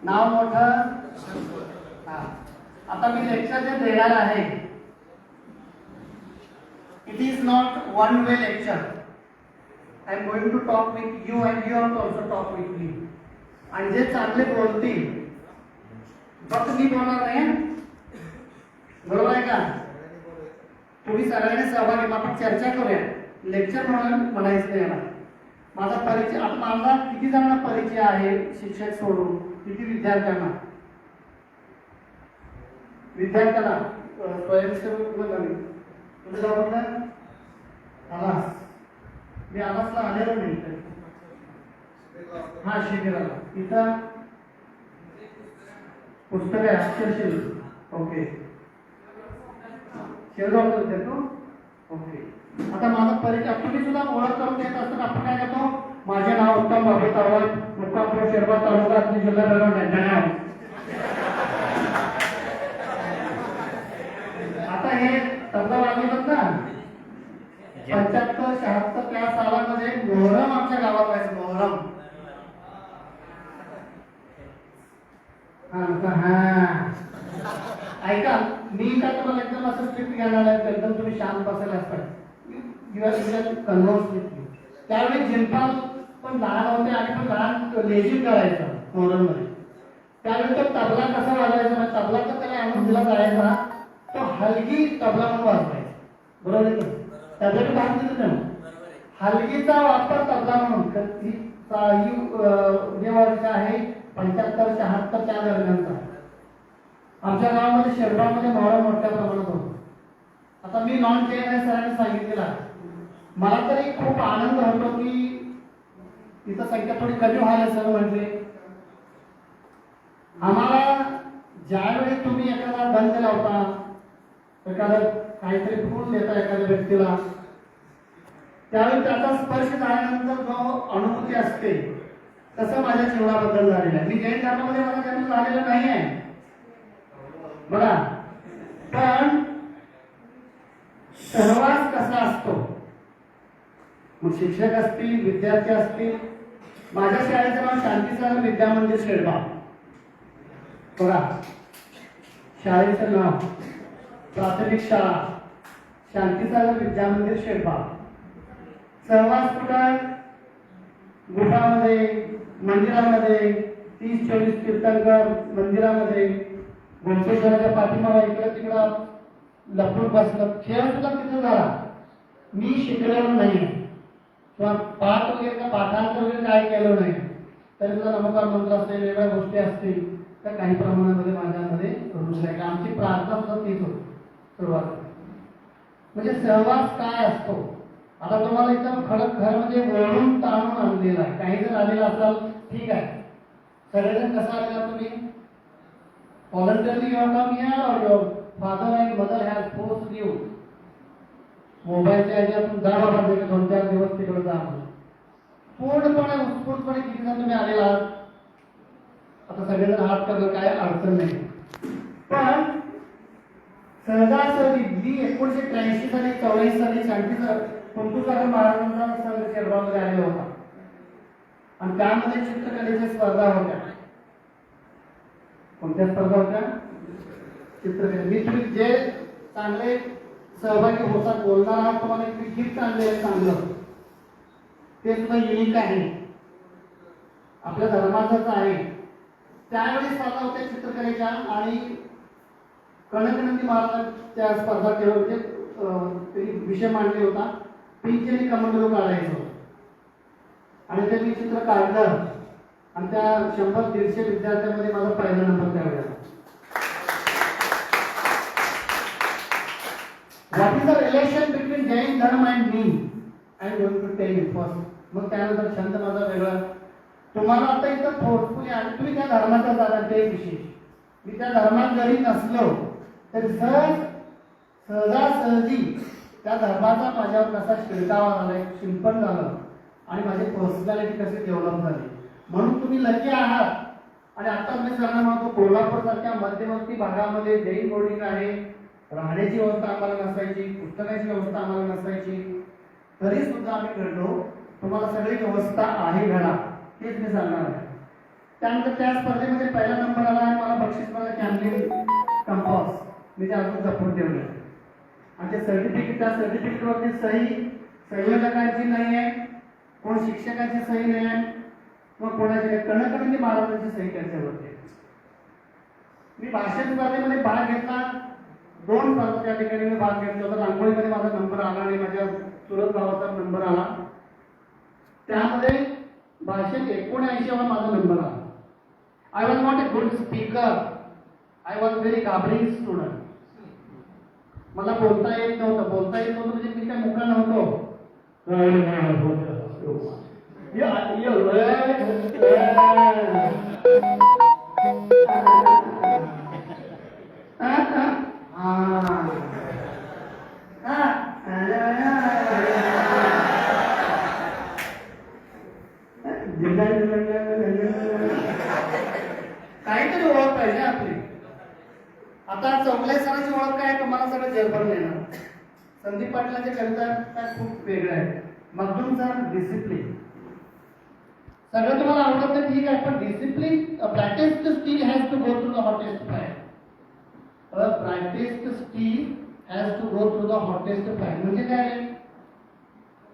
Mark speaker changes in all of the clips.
Speaker 1: नाव मोठं. आता मी लेक्चर जे देणार आहे, it is not one way lecture. I am going to talk with you and you to also talk with me. आणि जे चांगले बोलतील फक्त मी बोलणार नाही, बरोबर आहे का? तुम्ही सगळ्यांनी सहभागी, आपण चर्चा करूया. लेक्चर म्हणून म्हणायचं नाही मला. माझा परिचय, आता माझा किती जणांना परिचय आहे शिक्षक सोडून, किती विद्यार्थ्यांना स्वयंसेवक नवीन तुम्ही जाऊ ना आलास. मी आलासला आलेलो नाही. हा शिबिराला तिथं पुस्तक आहे अक्षरशील. ओके शेवगाव देतो. ओके आता माझा परिचय तुम्ही सुद्धा ओळख करून देत असताना आपण काय करतो, माझे नाव उत्तम बाबू तावड, मुक्कामपूर शेरबा तालुका जिल्हा बेळगाव. आता हे तबला वाजवतात ना 75-76 त्या सालामध्ये मोहरम आमच्या गावात व्हायचं. मोहरम ऐका, मी काय तुम्हाला एकदम असं स्ट्रिक्ट घेणार आहे, एकदम तुम्ही शांत बसायला असतात. त्यावेळी जिंपाल पण लहान होते आणि पण लहान लेझिम करायचा मोहरम मध्ये. त्यावेळी तो तबला कसा वाजवायचा, तबला तर त्याला आणून दिला जायचा, तो हलगी तबला म्हणून वाजवायचा. बरोबर आहे का? त्यासाठी भाग दिलं ना हलगीचा वापर तबला म्हणून. हे वर्ष आहे 75-76 त्या दरम्यानचा. आमच्या गावामध्ये शेरबामध्ये मोहरम मोठ्या प्रमाणात होतो. आता मी नॉन केएनआय सरांनी सांगितलेला, मला तरी खूप आनंद होतो की तिथं संख्या थोडी कमी व्हायला. सर म्हणजे आम्हाला ज्यावेळी तुम्ही एखादा बंद लावता, एखादं काहीतरी फूल देता एखाद्या व्यक्तीला, त्यावेळी त्याचा स्पर्श झाल्यानंतर जो अनुभूती असते तसं माझ्या जीवनाबद्दल झालेलं आहे. मी जैन धर्मामध्ये माझा जन्म झालेला नाही आहे बघा, पण सहवास कसा असतो. मग शिक्षक असतील, विद्यार्थी असतील. माझ्या शाळेचं नाव शांतीसागर विद्या मंदिर शेरबा. बघा शाळेचं नाव, प्राथमिक शाळा शांतीसागर विद्या मंदिर शेरबा. सहवास कुठं? गुफामध्ये, मंदिरामध्ये, 30-40 तीर्थंकर मंदिरामध्ये, गोमतेश्वराच्या पाठीमागे इकडे तिकडं लपून बसलं. खेळ सुद्धा तिथं झाला. मी शिकलेलो नाही किंवा पाठ वगैरे का पाठांतर वगैरे काय केलं नाही, तरी सुद्धा नमस्कार मंत्र असतील, वेगळ्या गोष्टी असतील त्या काही प्रमाणामध्ये माझ्यामध्ये रुजल्या. आमची प्रार्थना सुद्धा तीच होती सुरुवात. म्हणजे सहवास काय असतो. आता तुम्हाला एकदम खडक घर म्हणजे वळून ताणून आणलेला आहे. काही जर आलेला असाल ठीक आहे. सगळेजण कसा आलेला तुम्ही? voluntarily you have come here or your father and mother has forced you? मोबाईलच्या ह्याच्यातून जा बाबा, 2-4 दिवस तिकडे जा म्हणून पूर्णपणे उत्स्फूर्तपणे किती जण तुम्ही आलेला आहात? आता सगळेजण हात करणं काय अडचण नाही. पण सहजासहजी मी 1983 साली 84 साली कुंतुसागर महाराजांचा संघ शेरबामध्ये आलेला होता आणि त्यामध्ये चित्रकलेच्या स्पर्धा होत्या. कोणत्या स्पर्धा होत्या? चित्रकले. मी तुम्ही जे चांगले सहभागी होतात, बोलणार आहात, तुम्हाला एक गिफ्ट आणले चांगलं, ते सुद्धा युनिक आहे, आपल्या धर्माचंच आहे. त्यावेळी स्पर्धा होत्या चित्रकलेच्या आणि कणकनंदी महाराज त्या स्पर्धा केल्या होते. विषय मांडले होता पिंच आणि कमंडलू काढायचं आणि ते मी चित्र काढलं आणि त्या 100-150 विद्यार्थ्यांमध्ये माझा पहिला नंबर त्यावेळेला. What is the relation between Jain dharma and me? I am going to tell you first. मग त्यानंतर छंद माझा वेगळा. तुम्हाला आता इथं फोर्सफुली आणि तुम्ही त्या धर्माचा झाला ते विशेष. मी त्या धर्मात जरी नसलो तरी सहजासहजी त्या धर्माचा माझ्यावर कसा शिरकावा झाला, शिंपण झालं आणि माझी पर्सनॅलिटी कशी डेव्हलप झाली. म्हणून तुम्ही लकी आहात. आणि आता मी सांगणार म्हणतो, कोल्हापूर सारख्या मध्यवर्ती भागामध्ये जैन बोर्डिंग आहे, राहण्याची व्यवस्था आम्हाला नसायची, पुस्तकाची व्यवस्था आम्हाला नसायची, तरी सुद्धा आम्ही घडलो. तुम्हाला सगळी व्यवस्था आहे घडा. हेच मी सांगणार आहे. त्यानंतर त्या स्पर्धेमध्ये पहिला नंबर आला आणि मला बक्षीस मिळालं कॅम्लिन कंपास. मी ते अजून जपून ठेवलं आणि ते सर्टिफिकेट, त्या सर्टिफिकेटवरती सही संयोजकांची नाही आहे, कोण शिक्षकांची सही नाही आहे, मग कोणाची कणकवली महाराजांची सही त्याच्यावरती. मी भाषण स्पर्धेमध्ये भाग घेतला, 2 स्पर्धा त्या ठिकाणी मी भाग घेतला होता. रांगोळीमध्ये माझा नंबर आला आणि माझ्या चुलत भावाचा नंबर आला. त्यामध्ये भाषण 79 वा माझा नंबर आला. I was not a good speaker, I was very घाबरिंग स्टुडंट. मला बोलता येत नव्हतं म्हणजे मी काय मोकळा नव्हतो. काहीतरी ओळख पाहिजे आपली. आता चौगले सरांची ओळख काय तुम्हाला सगळं जगभर येणार. संदीप पाटलांचे कविता काय खूप वेगळं आहे. मगदूमचा डिसिप्लिन सगळं तुम्हाला आवडत नाही ठीक आहे, पण discipline practice still has to go through the hottest fire. Practice still has to go through the hottest fire म्हणजे काय?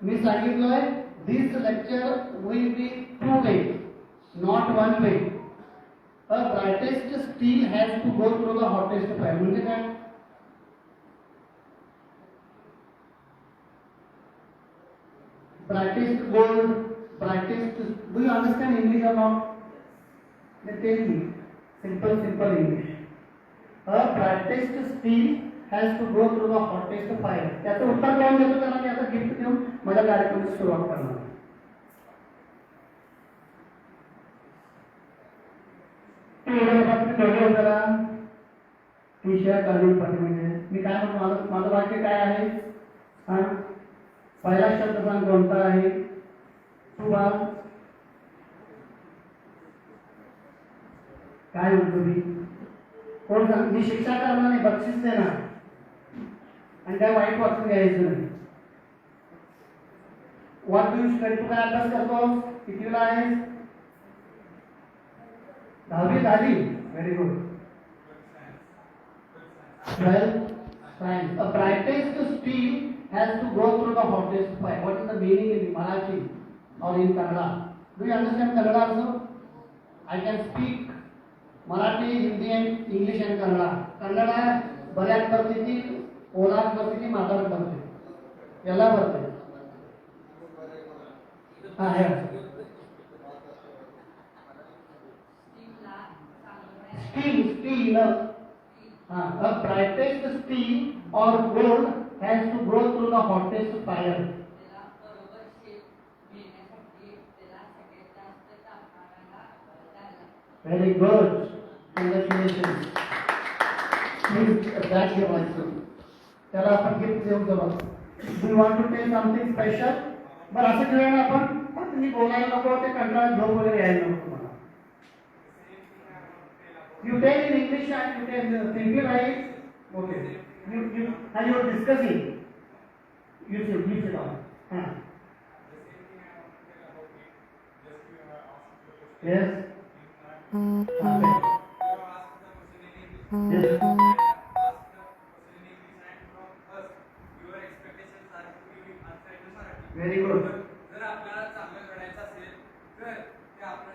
Speaker 1: मी सांगितलंय this lecture will be 2 ways, not 1 way. A brightest steel has to go through the hottest fire. म्हणजे काय? Brightest gold, brightest. Do you understand English or not? Then tell me, simple English. A brightest steel has to go through the hottest fire. याचं उत्तर कोण देतो त्याला मी आता gift देऊन माझ्या कार्यक्रमाची सुरुवात करणार. मी काय म्हणतो, माझं वाक्य काय आहे? पहिला शब्द सांग कोणता आहे? सुभाष काय म्हणतो मी? कोण सांग? मी शिक्षा करणार नाही, बक्षीस देणार आणि काय वाईट वाटून घ्यायचं नाही. What do you study? तू काय अभ्यास करतो? कितीला आहे? 10वी झाली. Very good. 12th science. A brightest steel has to go through the hottest fire. What is the meaning in Marathi or in Kannada? Do you understand Kannada also? I can speak Marathi, Hindi and English and Kannada. Kannada बऱ्याच परिस्थिती, ओलात परिस्थिती, माताड परिस्थिती याला बरते. हा है steel. A brightest steel or gold has to go through the hottest fire. Very good. Congratulations. Please back your answer. त्याला आपण गिफ्ट देऊ जरा. Do you want to tell something special? बरं असं केलं आपण तुम्ही बोलायला नको, ते कंटाळा झोप वगैरे यायला नको. You tell in English and you tell simply right. Okay. And you are discussing. You sit down. Yes. Okay. Yes. Very good.
Speaker 2: जर आपल्याला चांगलं घडायचं असेल तर ते आपण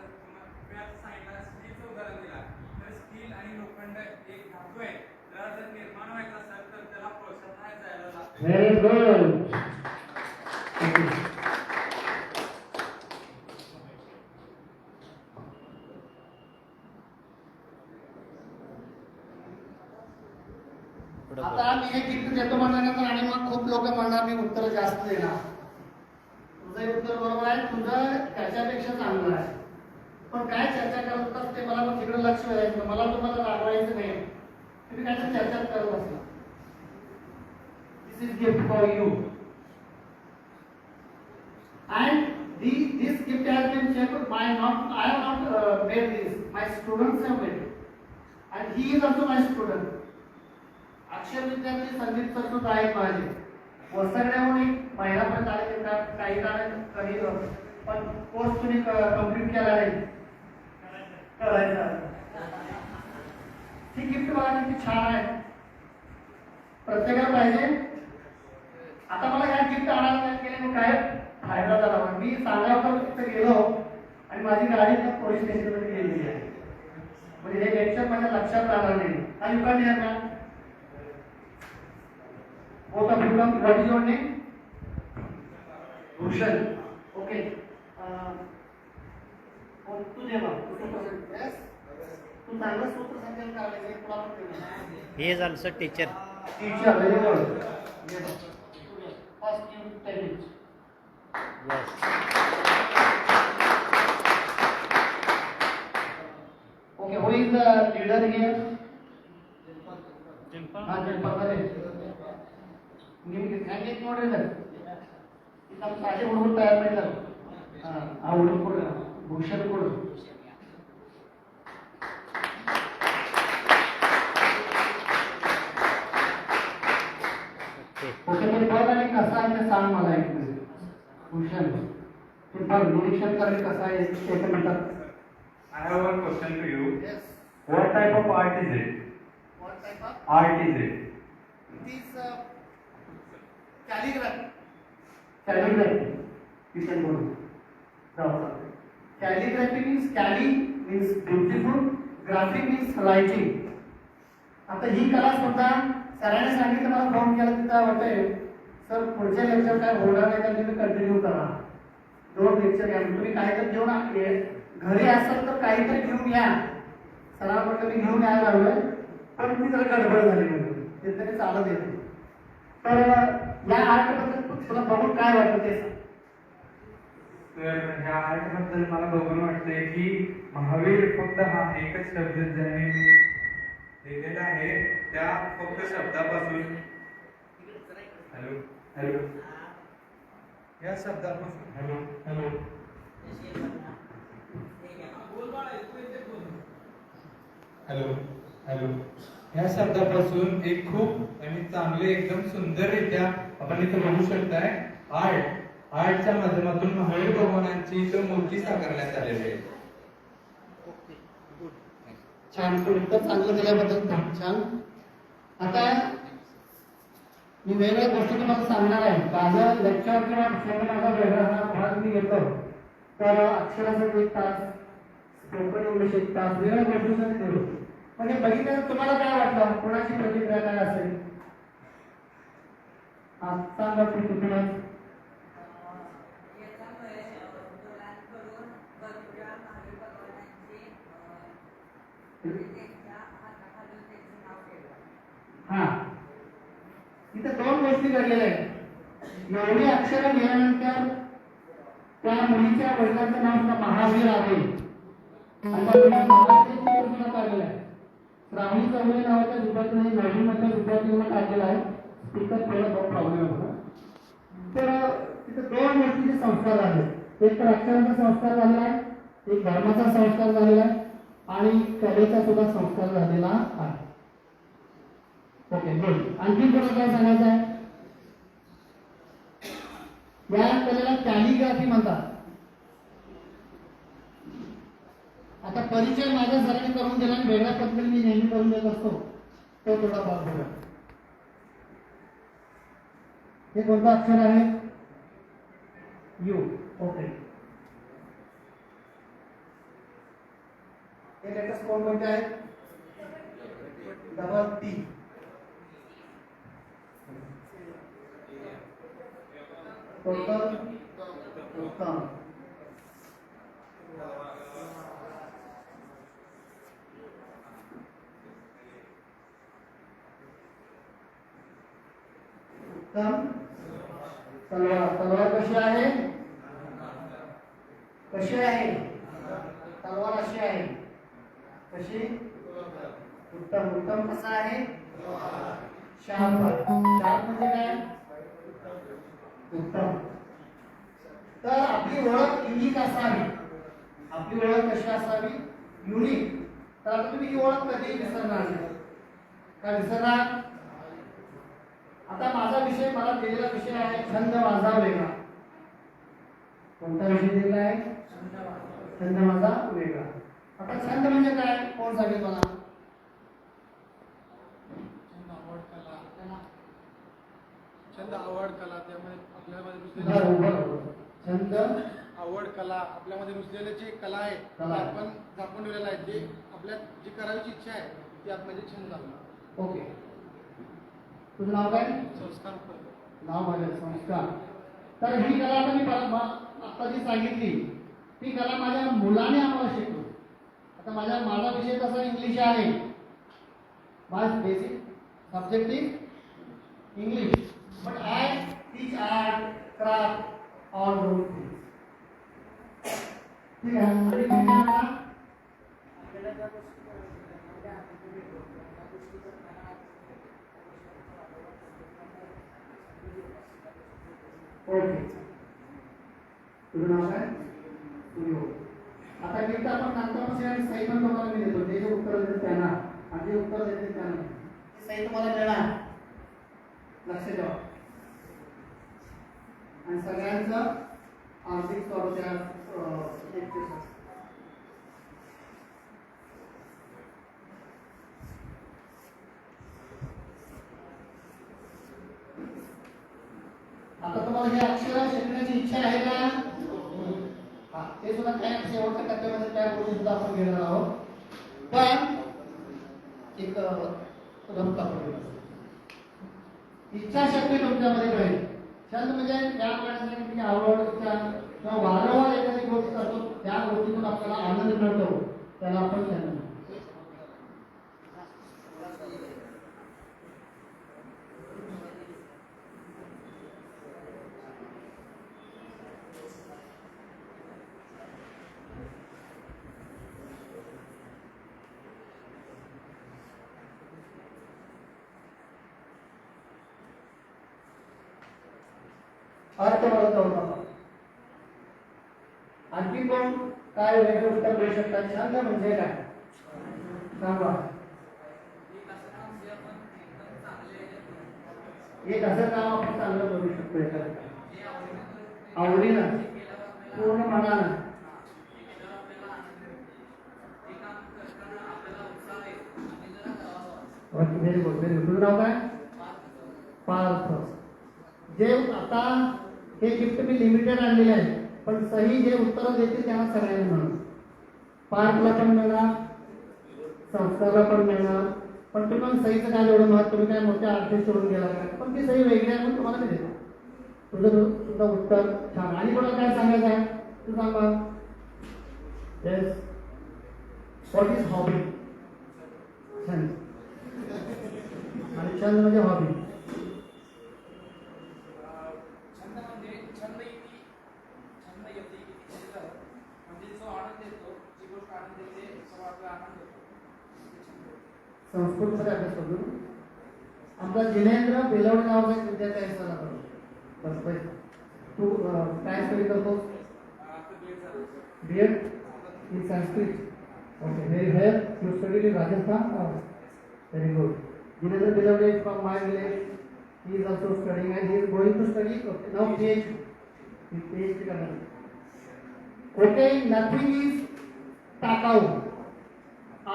Speaker 2: सांगितलं स्टीलचं उदाहरण दिला तर स्टील आणि लोखंड एक धातू आहे. जर निर्माण व्हायचं असेल तर त्याला प्रोत्साहन द्यायला लागतं.
Speaker 1: Very good. आता मी हे गिफ्ट देतो म्हणल्यानंतर आणि मग खूप लोक म्हणणार मी उत्तर जास्त देणार. तुझं उत्तर बरोबर आहे, तुझं त्याच्यापेक्षा चांगलं आहे, पण काय चर्चा करत होतात ते मला मग तिकडे लक्ष द्यायचं. मला तुम्हाला रागवायचं नाही, तुम्ही काय चर्चा करत असता. This is gift for you and this gift has been shaped by not I have not made this, my students have made it and he is also my student. अक्षर विद्यार्थी संदीप सर सुद्धा आहेत माझे. वसरण्याहून एक महिनापर्यंत आले, काही काळ कधी पण कोर्स तुम्ही कंप्लीट केला नाही. करायचा. ही गिफ्ट बघा किती छान आहे. प्रत्येकाला पाहिजे. आता मला या गिफ्ट आणायला केले मग काय फायदा झाला. मी सांगावं तिथे गेलो आणि माझी गाडी पोलीस स्टेशनमध्ये गेलेली आहे. म्हणजे हे लेक्चर माझ्या लक्षात राहणार नाही. आणि पण ना both of you come. What is your name? Bhushan. Okay. तू दे मग. तू चांगलं सूत्रसंचालन करायला तुला पण
Speaker 3: He is also teacher.
Speaker 1: Teacher. Very good. First you tell it.
Speaker 3: Yes.
Speaker 1: Okay, who is the leader here?
Speaker 3: Dimple.
Speaker 1: हाँ Dimple करे. निम्न हँगे नोड आहे. इथं साजे उडवून तयार नाही झालं. हा उडवून कोण? भूषण कोण? ओके तर बघ आणि कसा आहे ते सांग मला एक मिनिट. भूषण ते बघ निरीक्षण करणे कसं आहे एक मिनिटात.
Speaker 4: I have one question to you.
Speaker 1: Yes.
Speaker 4: What type of art is it?
Speaker 1: What type of?
Speaker 4: Art is it?
Speaker 1: It is calligraphy. Calligraphy. You can go. Calligraphy means calli means beautiful. Graphy means writing. आता ही कला सुद्धा सरांनी सांगितलं मला phone केला तिथं वाटतंय sir पुढच्या लेक्चर काय होणार नाही तर तुम्ही कंटिन्यू करा. 2 लेक्चर घ्या. तुम्ही काहीतरी घेऊन घरी असेल तर काहीतरी घेऊन या. सरांना म्हटलं मी घेऊन यायला लागलोय पण ती जरा गडबड झाली म्हणजे ते तरी चालत येते. तर या आर्ट बद्दल तुला बघून काय वाटतं ते सांग.
Speaker 4: तर ह्या आर्ट बद्दल मला बघून वाटतंय की महावीर फक्त हा एकच शब्द ज्याने लिहिलेला आहे त्या फक्त शब्दापासून हॅलो हॅलो या शब्दापासून हॅलो हॅलो हॅलो हॅलो ह्या शब्दापासून एक खूप आणि चांगले एकदम सुंदररित्या आपण इथे बघू शकताय आर्टच्या माध्यमातून महावीर भगवानांची इथं मूर्ती साकारण्यात आलेली आहे.
Speaker 1: छान तू इतकं चांगलं दिल्याबद्दल छान. आता मी वेगवेगळ्या गोष्टी तुम्हाला सांगणार आहे. माझं लेक्चर किंवा सेमिनारचा वेगळा हा भाग मी घेतो. तर अक्षराचं 1 तास, स्पोकन इंग्लिश 1 तास, वेगळ्या गोष्टींसाठी देतो. म्हणजे बघितलं तुम्हाला काय वाटलं? कोणाची प्रतिक्रिया काय असेल? सांगा तुम्ही. हा इथे 2 गोष्टी घडलेल्या आहेत. एवढी अक्षरं लिहिल्यानंतर त्या मुलीच्या वडिलांचं नाव सुद्धा महावीर आहे आणि त्या मुलीला महाराष्ट्राची योजना काढलेला आहे. श्रावणी चौधरी नावाच्या विद्यार्थ्यांनी नववीमधल्या विद्यार्थ्यांना काढलेला आहे. स्पीकर थोडा बहुत प्रॉब्लेम होता. तर तिथे 2 गोष्टीचे संस्कार झाले. एक तर अक्षरांचा संस्कार झालेला आहे, एक धर्माचा संस्कार झालेला आहे आणि कलेचा सुद्धा संस्कार झालेला आहे. Okay good. आणखी कोणाला काय सांगायचं आहे? या कलेला कॅलिग्राफी म्हणतात. आता परिचय माझ्या सरांनी करून दिला आणि वेगळ्या पद्धतीने मी नेहमी करून देत असतो तो थोडा भाग बघा. हे कोणतं अक्षर आहे? यू. ओके. हे लेटर्स कोणते आहेत? Double T. टोटल उत्तम. उत्तम. तलवार. तलवार कशी आहे? कशी आहे? तलवार अशी आहे. कशी? उत्तम. उत्तम कसा आहे? शार्प. शार्प म्हणजे काय? उत्तम. तर आपली ओळख युनिक असावी. आपली ओळख कशी असावी? युनिक. तर आता तुम्ही ही ओळख कधीही विसरणार नाही. का विसरणार? आता माझा विषय, मला दिलेला विषय आहे छंद माझा वेगळा. कोणता विषय दिला आहे? छंद माझा वेगळा. आता छंद म्हणजे काय कोण सांगेल मला?
Speaker 5: छंद आवड कला त्यामध्ये आपल्यामध्ये
Speaker 1: बरोबर. छंद
Speaker 5: आवड कला आपल्यामध्ये रुजलेले जे कला आहे
Speaker 1: कला.
Speaker 5: ते आपण झाकून ठेवलेलं आहे जे आपल्या जी करायची इच्छा आहे ती आतमध्ये छंद आपला.
Speaker 1: ओके. तुझं नाव काय?
Speaker 5: संस्कार
Speaker 1: नाव माझे संस्कार. तर ही कला आता मी आता जी सांगितली ती कला माझ्या मुलाने आम्हाला शिकवली. आता माझा विषय तसा इंग्लिश आहे. माझा basic subject is English. But I teach art craft all those things. ठीक आहे. आणि तुम्ही आता आपल्याला त्या गोष्टी ओके. तुझं नाव काय? सूर्यो. आता गिफ्ट आपण नंतर आणि सही पण तुम्हाला मी देतो. ते जे उत्तर देते त्यांना आणि जे उत्तर देते त्यांना ती सही तुम्हाला मिळणार. लक्ष ठेवा. आणि सगळ्यांचं आर्थिक स्वरूपाच्या आता तुम्हाला हे अक्षर शिकण्याची इच्छा आहे का? हा, ते सुद्धा काय शेवटच्या टप्प्यामध्ये त्या गोष्टी सुद्धा आपण घेणार आहोत. पण एक रमता इच्छाशक्ती तुमच्यामध्ये कळेल. छंद म्हणजे ज्या प्रकारची आवड किंवा वारंवार एखादी गोष्ट करतो त्या गोष्टीतून आपल्याला आनंद मिळतो त्याला आपण छंद म्हणतो. अर्थ बघत होता. आणखी कोण काय वेगळं उत्तर देऊ शकतात? छंद म्हणजे काय सांगा. एक असं काम आपण चांगलं करू शकतो एखादं आवडीनं पूर्ण मनानं. Very good very good. तुझं नाव काय? पार्थ. जे आता हे गिफ्ट मी लिमिटेड आणलेले आहे पण सही जे उत्तर देतील त्यांना सगळ्यांना मिळणार. पार्कला पण मिळणार संस्थाला पण मिळणार. पण तुम्ही पण सहीचं काय एवढं महत्व तुम्ही काय मोठ्या आर्टिस्ट सोडून गेला काय पण ती सही वेगळी आहे म्हणून तुम्हाला मी देतो. तुझं सुद्धा उत्तर छान. आणि कोणाला काय सांगायचं आहे तू सांगा. येस. What is hobby? छंद. आणि छंद म्हणजे हॉबी. संस्कृतमध्ये अभ्यास करतो. आमचा जिनेंद्र बेलवडे नावाचा एक विद्यार्थी आहे सर. बस बस. तू काय स्टडी करतोस? B Ed in Sanskrit. Okay very well. You studied in Rajasthan. Very good. Jinendra Belwade from my village. He is also studying and he is going to study now PhD. He is PhD करणार. Okay, nothing is टाकाऊ.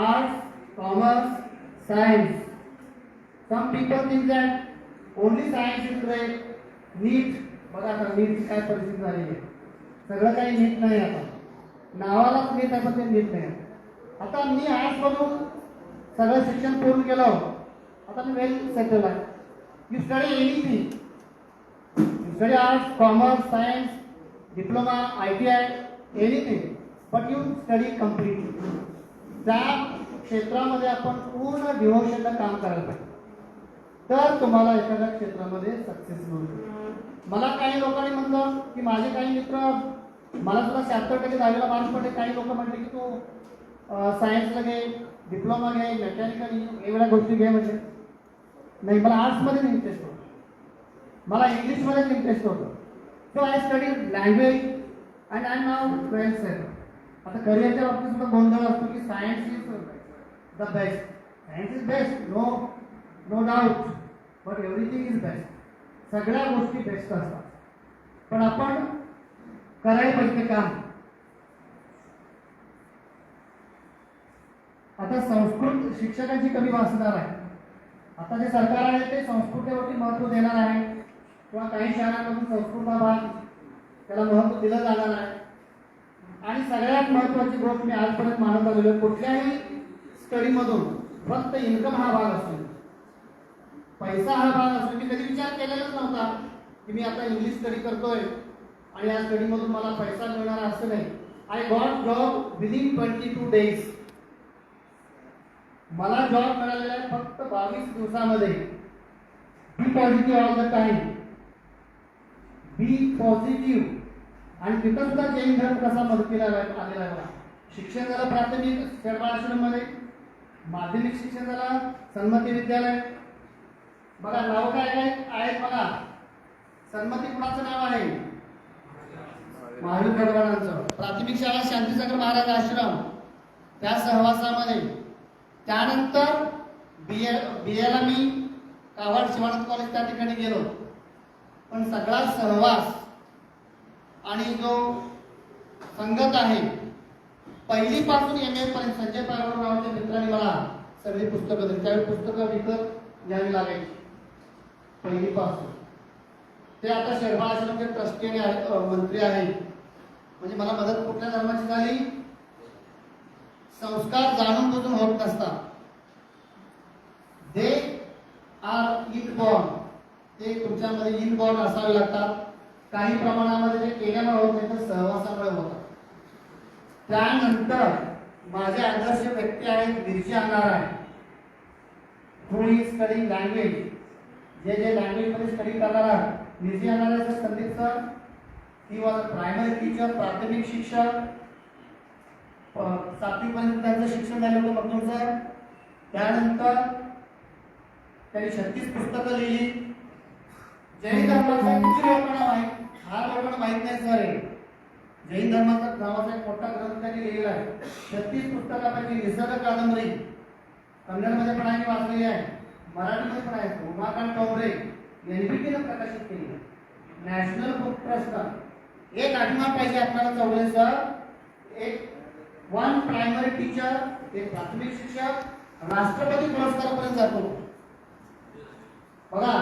Speaker 1: Arts, commerce, science. Some people think that only science is great. NEET बघा आता नीटची काय परिस्थिती झाली आहे. सगळं काही नीट नाही. आता नावालाच नीट आहे पण ते नीट नाही. आता मी आर्ट्स मधून सगळं शिक्षण पूर्ण केलं. आता मी वेल सेटल आहे. You study anything. You study arts, commerce, science, diploma, ITI, anything. But you study completely. त्या क्षेत्रामध्ये आपण पूर्ण डिव्होशनला काम करायला पाहिजे तर तुम्हाला एखाद्या क्षेत्रामध्ये सक्सेस मिळू. मला काही लोकांनी म्हणलं की माझे काही मित्र मला सुद्धा 76% 10वीला मार्क्स पडले. काही लोक म्हटले की तू सायन्सला घे, डिप्लोमा घे, मेकॅनिकल एवढ्या गोष्टी घे. म्हणजे नाही मला आर्ट्समध्ये इंटरेस्ट होतं. मला इंग्लिशमध्येच इंटरेस्ट होतं. So I study language and I now 12th settle. आता करिअरच्या बाबतीत सुद्धा गोंधळ असतो की science is the best. Science is best no doubt. But everything is best. सगळ्या गोष्टी बेस्ट असतात. पण आपण करायला पाहिजे ते काम. आता संस्कृत शिक्षकांची कमी भासणार आहे. आता जे सरकार आहे ते संस्कृतीवरती महत्त्व देणार आहे किंवा काही शाळांमधून संस्कृत हा भाग त्याला महत्त्व दिलं जाणार आहे. आणि सगळ्यात महत्त्वाची गोष्ट मी आजपर्यंत मानत आलेलो आहे, कुठल्याही स्टडीमधून फक्त इन्कम हा भाग असतो, पैसा हा भाग असतो. मी कधी विचार केलेलाच नव्हता की मी आता इंग्लिश स्टडी करतोय आणि या स्टडीमधून मला पैसा मिळणार असं नाही. I got job within 22 days. मला जॉब मिळालेला आहे फक्त 22 दिवसामध्ये. Be positive all the time, be positive. आणि तिथं सुद्धा जैन धर्म कसा मदतीला आलेला आहे बघा. शिक्षण झालं प्राथमिक शेरबाळाश्रममध्ये, माध्यमिक शिक्षण झालं सन्मती विद्यालय. बघा नाव काय काय आहेत बघा. सन्मती कुणाचं नाव आहे? महावीर भगवानांचं. प्राथमिक शाळा शांतीसागर महाराज आश्रम त्या सहवासामध्ये. त्यानंतर बीएला मी कावड शिवानंद कॉलेज त्या ठिकाणी गेलो. पण सगळा सहवास आणि जो संगत आहे पहिलीपासून MA पर्यंत संजय पायवर नावाच्या मित्रांनी मला सगळी पुस्तकं दिली. त्यावेळी पुस्तकं विकत घ्यावी लागायची पहिलीपासून. ते आता शेरबा आश्रमचे ट्रस्टी आणि मंत्री आहेत. म्हणजे मला मदत कुठल्या धर्माची झाली? संस्कार जाणून बुजून होत नसतात. They are inborn. ते तुमच्यामध्ये इनबॉर्न असावे लागतात. काही प्रमाणामध्ये ते केल्यामुळे होत नाही तर सहवासामुळे होतात. त्यानंतर माझे आदर्श व्यक्ती आहेत मिरची आणणार आहे. Who is study language. जे जे लँग्वेज मध्ये स्टडी करणार आहे मिरची आणणार आहे Sandeep sir. He was primary teacher, प्राथमिक शिक्षक. 7वी पर्यंत त्यांचं शिक्षण झालं होतं मगदूम सर. त्यानंतर त्यांनी 36 पुस्तकं लिहिली. जैन धर्माचा किती लोकांना माहित? हा लोकांना माहित नाही सर. जैन धर्माचा नावाचा एक मोठा ग्रंथ त्यांनी लिहिलेला आहे. 36 पुस्तकापैकी निसर्ग कादंबरी कन्नडमध्ये पण आहे, वाचलेली आहे, मराठीमध्ये पण आहे. उमाकांत टोंबरे NBTनं प्रकाशित केली. नॅशनल बुक ट्रस्ट एक आठवणा पाहिजे आपल्याला चौगले सर. एक 1 प्रायमरी टीचर, एक प्राथमिक शिक्षक, राष्ट्रपती पुरस्कारापर्यंत जातो. बघा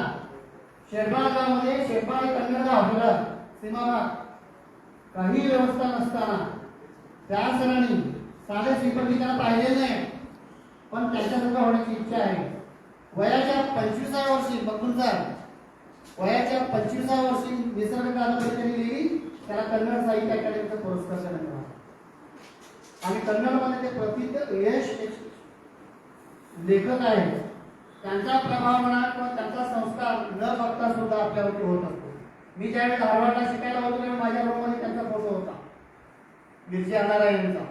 Speaker 1: शेरबाळ गावामध्ये शेरबाळ कन्नड गाव आपलं सीमाभाग काही व्यवस्था नसताना त्या सरांनी साधे श्रीपती त्यांना पाहिले नाही पण त्यांच्यासारखं होण्याची इच्छा आहे. वयाच्या 25व्या वर्षी बघून सर वयाच्या 25व्या वर्षी निसर्ग कादंबरी त्यांनी लिहिली. त्याला कन्नड साहित्य अकादमीचा पुरस्कार देण्यात आला. आणि कन्नडमध्ये ते प्रसिद्ध यश लेखक आहेत. त्यांचा प्रभाव म्हणा किंवा त्यांचा संस्कार न बघता सुद्धा आपल्यावरती होत असतो. मी ज्यावेळेस हार्वर्डला शिकायला होतो त्यावेळी माझ्या रूममध्ये त्यांचा फोटो होता मिरची आणणारा यांचा.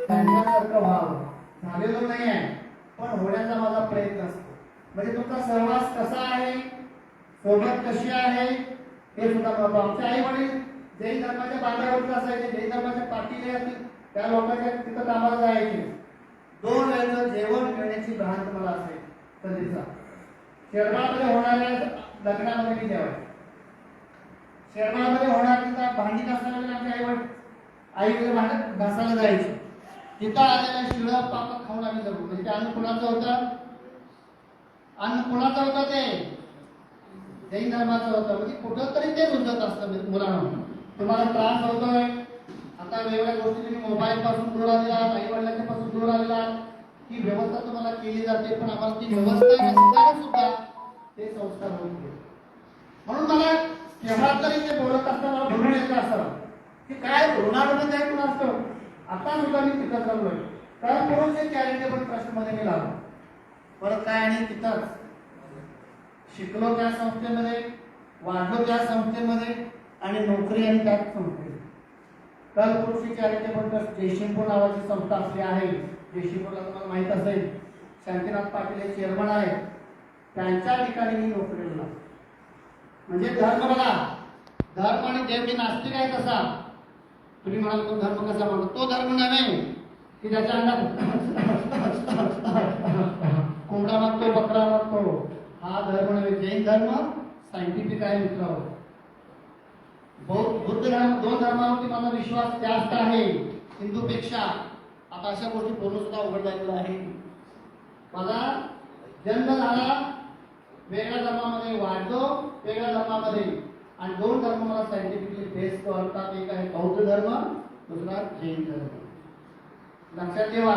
Speaker 1: त्यांच्यासारखं व्हावं झालेलो नाही आहे पण होण्याचा माझा प्रयत्न असतो. म्हणजे तुमचा सहवास कसा आहे, सोबत कशी आहे हे सुद्धा महत्व. आमचे आई वडील जैन धर्माच्या बांधावरती असायचे. जैन धर्माच्या पाठीले असतील त्या लोकांच्या तिथं कामाला जायचे. 2 वेळचं जेवण मिळण्याची भ्रांत मला असेल कधीचा. शेरबाळमध्ये होणाऱ्या लग्नामध्ये मी जेवायचे. शेरबाळमध्ये होणार तिथं भांडी घासायला आमचे आई वडील आईकडे भांडत घासायला जायचे. तिथं आलेल्या शिळं पापड खाऊन आम्ही जगू. म्हणजे अन्न कुणाचं होतं? अन्न कुणाचं होतं? ते जैन धर्माचं होतं. म्हणजे कुठं तरी ते रुजत असतं मुलांना. तुम्हाला त्रास होतोय आता वेगवेगळ्या गोष्टी तुम्ही मोबाईल पासून दूर आलेला, आई वडिलांच्या पासून दूर आलेला, ही व्यवस्था तुम्हाला केली जाते पण आम्हाला ती व्यवस्था नसताना सुद्धा ते संस्कार होते. म्हणून मला केव्हा तरी ते बोलत असताना मला भरून येत असतं की काय ऋणानुबंध आहे कुणा असतं. आता सुद्धा मी तिथं जमलोय कारण पुरुष चॅरिटेबल ट्रस्टमध्ये मी लागलो. परत काय आणि तिथंच शिकलो त्या संस्थेमध्ये, वाढलो त्या संस्थेमध्ये आणि नोकरी आणि त्याच संस्थेत. कलपुरुषी चॅरिटेबल ट्रस्ट जयशिंगपूर नावाची संस्था आपली आहे. जयशिंगपूरला तुम्हाला माहित असेल शांतीनाथ पाटील हे चेअरमन आहेत. त्यांच्या ठिकाणी मी नोकरीला लागलो. म्हणजे धर्म बघा, धर्म आणि देव हे नास्तिक आहे तसा. तुम्ही म्हणाल तो धर्म कसा म्हणतो? तो धर्म नव्हे की त्याच्या अंगात कोंबडा मागतो, बकरा मागतो. हा धर्म नव्हे. जैन धर्म सायंटिफिक आहे मित्रांनो. बुद्ध धर्म, दोन धर्मावरती माझा विश्वास जास्त आहे हिंदूपेक्षा. आता अशा गोष्टी बोलून सुद्धा उघड झालेला आहे. माझा जन्म झाला वेगळ्या धर्मामध्ये, वाढतो वेगळ्या धर्मामध्ये, आणि दोन धर्म मला सायंटिफिकली बेस करतात. एक आहे बौद्ध धर्म, दुसरा जैन धर्म. लक्षात ठेवा,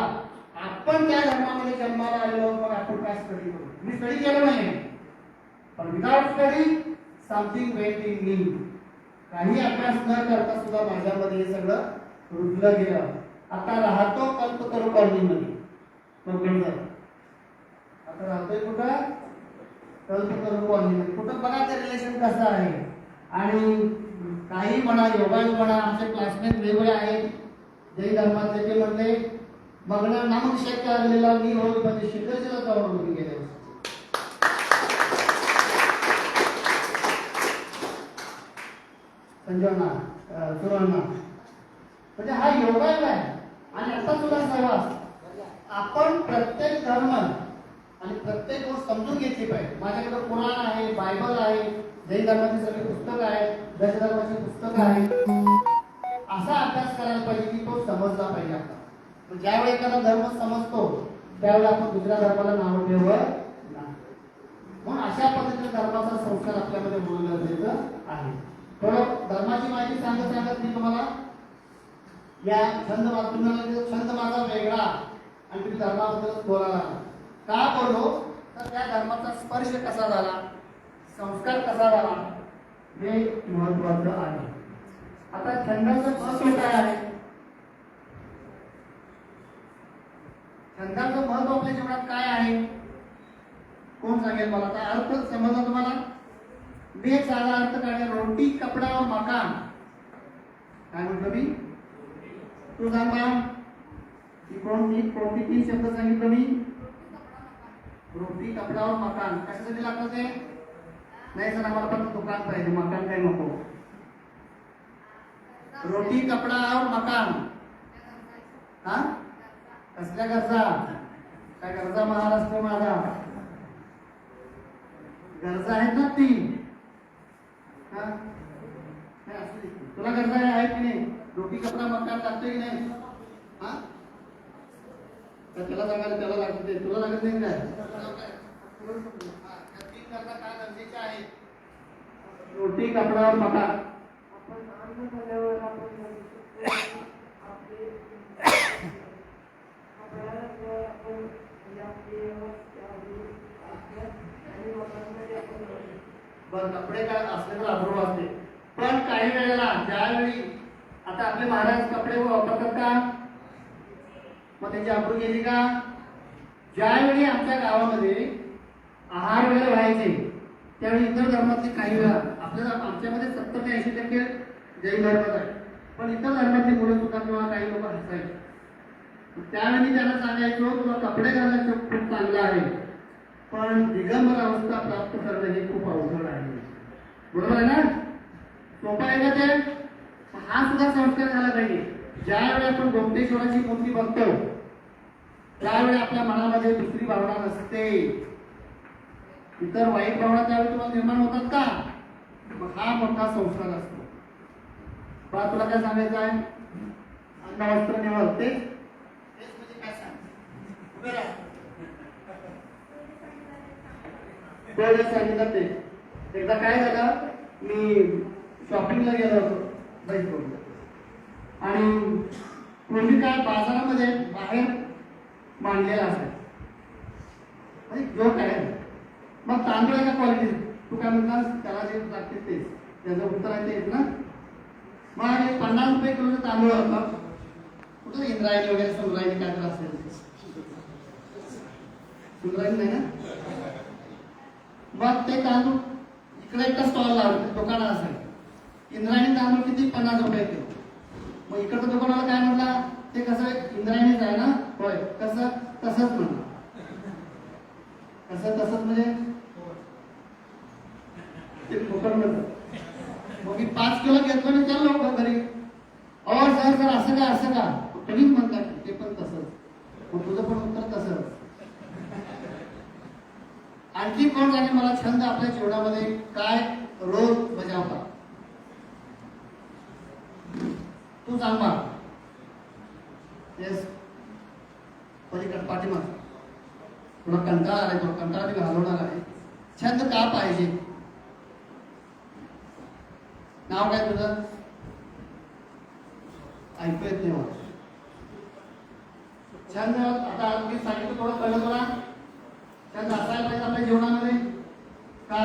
Speaker 1: आपण त्या धर्मामध्ये जन्माला आलेलो, मग आपण काय स्टडी करू? मी स्टडी केलं नाही, पण without study something wait in me. काही अभ्यास न करता सुद्धा माझ्यामध्ये हे सगळं रुजलं गेलं. आता राहतो कल्पतरू कॉलनीमध्ये, मग आता राहतोय कुठं? कल्पतरू कॉलनीमध्ये. कुठं बघा ते रिलेशन कसं आहे. आणि काही म्हणा, योगायोग म्हणा, आमचे क्लासमेट वेगवेगळे आहेत जैन धर्माचे. ते म्हणले मग्न नामक शक्य आलेला मी होईल म्हणजे शिखरचेला जाऊन उभी गेले. संजयना सुरांना म्हणजे हा योगायोग आहे. आणि आता सुद्धा सहवास आपण प्रत्येक धर्म आणि प्रत्येक गोष्ट समजून घेतली पाहिजे. माझ्याकडे पुराण आहे, बायबल आहे, जैन धर्माची सगळी पुस्तकं आहेत, दश धर्माची पुस्तकं आहेत. असा अभ्यास करायला पाहिजे की तो समजला पाहिजे. आपण ज्यावेळी एखादा धर्म समजतो त्यावेळी आपण दुसऱ्या धर्माला नाव ठेवत नाही. म्हणून अशा पद्धतीने धर्माचा संस्कार आपल्यामध्ये होणं गरजेचं आहे. थोडं धर्माची माहिती सांगत सांगत मी तुम्हाला या छंद माझा वेगळा आणि तुम्ही धर्माबद्दल बोलायला. का बोललो तर त्या धर्माचा स्पर्श कसा झाला, संस्कार कसा झाला हे महत्वाचं आहे. आता छंदाचं महत्व काय आहे? छंदाचं महत्व आपल्या जीवनात काय आहे कोण सांगेल मला? आता अर्थ समजला तुम्हाला? मी एक साधा अर्थ काढला, रोटी कपडा और मकान. काय म्हटलं मी? तू सांग मला, कोणती तीन शब्द सांगितलं मी? रोटी कपडा और मकान. कशासाठी लागतं ते? नाही सर आम्हाला पण दुकान पाहिजे, मकान काही नको. रोटी कपडा और मकान. हा, कसल्या गरजा? काय गरजा महाराष्ट्र माझा? गरजा आहेत ना ती. तुला गरजा आहेत की नाही? रोटी कपडा मकान लागतोय की नाही? हा, तर त्याला सांगायला त्याला लागत नाही, तुला लागत नाही काय? तीन गरजा काय गरजेच्या आहेत? रोटी कपडा और मकान. बरं, कपडे काय असले तर अभ्रूव असते, पण काही वेळेला ज्यावेळी आता आपले महाराज कपडे वापरतात का? मग त्याची अभ्रूव गेली का? ज्यावेळी आमच्या गावामध्ये आहार वगैरे व्हायचे त्यावेळी इतर धर्मातले काही वेळा आपल्याला आमच्यामध्ये 70 ते 80% जैन धर्मच आहे, पण इतर धर्मातली मुलं सुद्धा किंवा काही लोक हसायचे. त्यावेळी त्यांना सांगायचो तुला कपडे घालायचं खूप चांगलं आहे, पण दिगंबर अवस्था प्राप्त करणं हे खूप अवघड आहे. बरोबर आहे ना? सोपं आहे का ते? हा सुद्धा संस्कार झाला पाहिजे. ज्यावेळी आपण गोमटेश्वराची मूर्ती बघतो त्यावेळी आपल्या मनामध्ये दुसरी भावना नसते, इतर वाईट भावना त्यावेळी तुम्हाला निर्माण होतात का? मग हा मोठा संस्कार असतो. बा तुला काय सांगायचं आहे? अन्न वस्त्र निवड तेच म्हणजे काय सांग? सांगितलं ते. एकदा काय झालं, मी शॉपिंगला गेलो होतो बाईक आणि पूर्वी काय बाजारामध्ये बाहेर मांडलेला असायचा जोक आहे. मग तांदूळाच्या क्वालिटी तू काय म्हणतात त्याला जे लागते तेच त्याचं उत्तर आहे तेच ना. मग 50 रुपये किलोचं तांदूळ होता. कुठं इंद्रायणी वगैरे सुंदरायणी काय तर असेल, सुंदरायणी नाही ना. मग ते तांदूळ इकडे एकटा स्टॉल लावला दुकान असेल, इंद्रायणी तांदूळ किती 50 रुपये किलो. मग इकडचं दुकानाला काय म्हटला, ते कसं इंद्रायणीच आहे ना. होय, कसं? तसंच म्हणलं. कसं तसंच म्हणजे ते फुकट म्हणलं. मग मी 5 किलो घेतलो आणि चाललो घरी. और सर सर असं का असं का? तुम्हीच म्हणता की ते पण तसंच. मग तुझं पण उत्तर तसंच. आणखी कोण जाणे मला छंद आपल्या जीवनामध्ये काय रोल बजावतात? पलीकडे पाठीमाग तुला कंटाळा आलाय, तो कंटाळा मी घालवणार आहे. छंद का पाहिजे? नाव काय तुझं? ऐकू येत नाही मला. छंद आता मी सांगितलं थोडं कळलं तुला. छंद असायला पाहिजे आपल्या जीवनामध्ये का?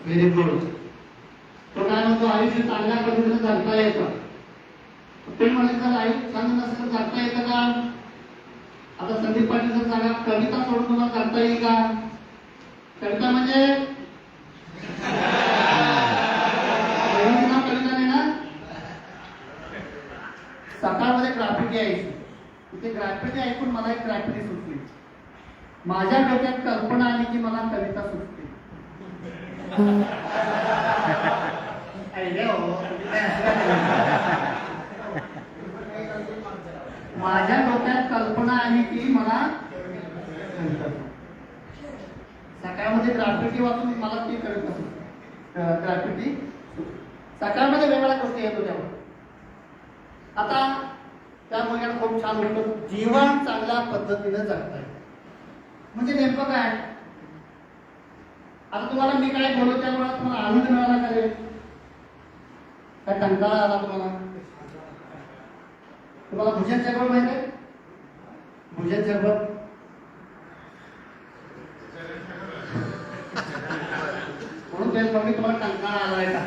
Speaker 1: Very good. तो काय म्हणतो, आयुष्य चांगल्या पद्धतीने जगता येतं. ते म्हणाले तर आयुष्य छंद नसेल जगता येतं का? आता संदीप पाटील सर सांगा, कविता सोडून तुम्हाला जगता येईल का? कविता म्हणजे कविता नाही ना. सकाळमध्ये ग्राफिटी यायची, तिथे ग्राफिटी ऐकून मला एक ग्राफिटी सुचली. माझ्या डोक्यात कल्पना आली की मला कविता सुचते. माझ्या डोक्यात कल्पना आली की मला सकाळमध्ये ग्राफिटी वाचून मला ती कविता ग्राफिटी सकाळमध्ये वेगवेगळ्या गोष्टी येत होत्या. आता त्या मुलाला खूप छान होतं, जीवन चांगल्या पद्धतीने जगताय म्हणजे नेमकं काय? आता तुम्हाला मी काय बोलतो त्यामुळे तुम्हाला आनंद मिळाला का रे? काय कंटाळा आला तुम्हाला? तुम्हाला भुजन चक्रवर्ती माहिती आहे? भुजन चक्रवर्ती म्हणून तेच मग मी तुम्हाला कंटाळा आलाय का?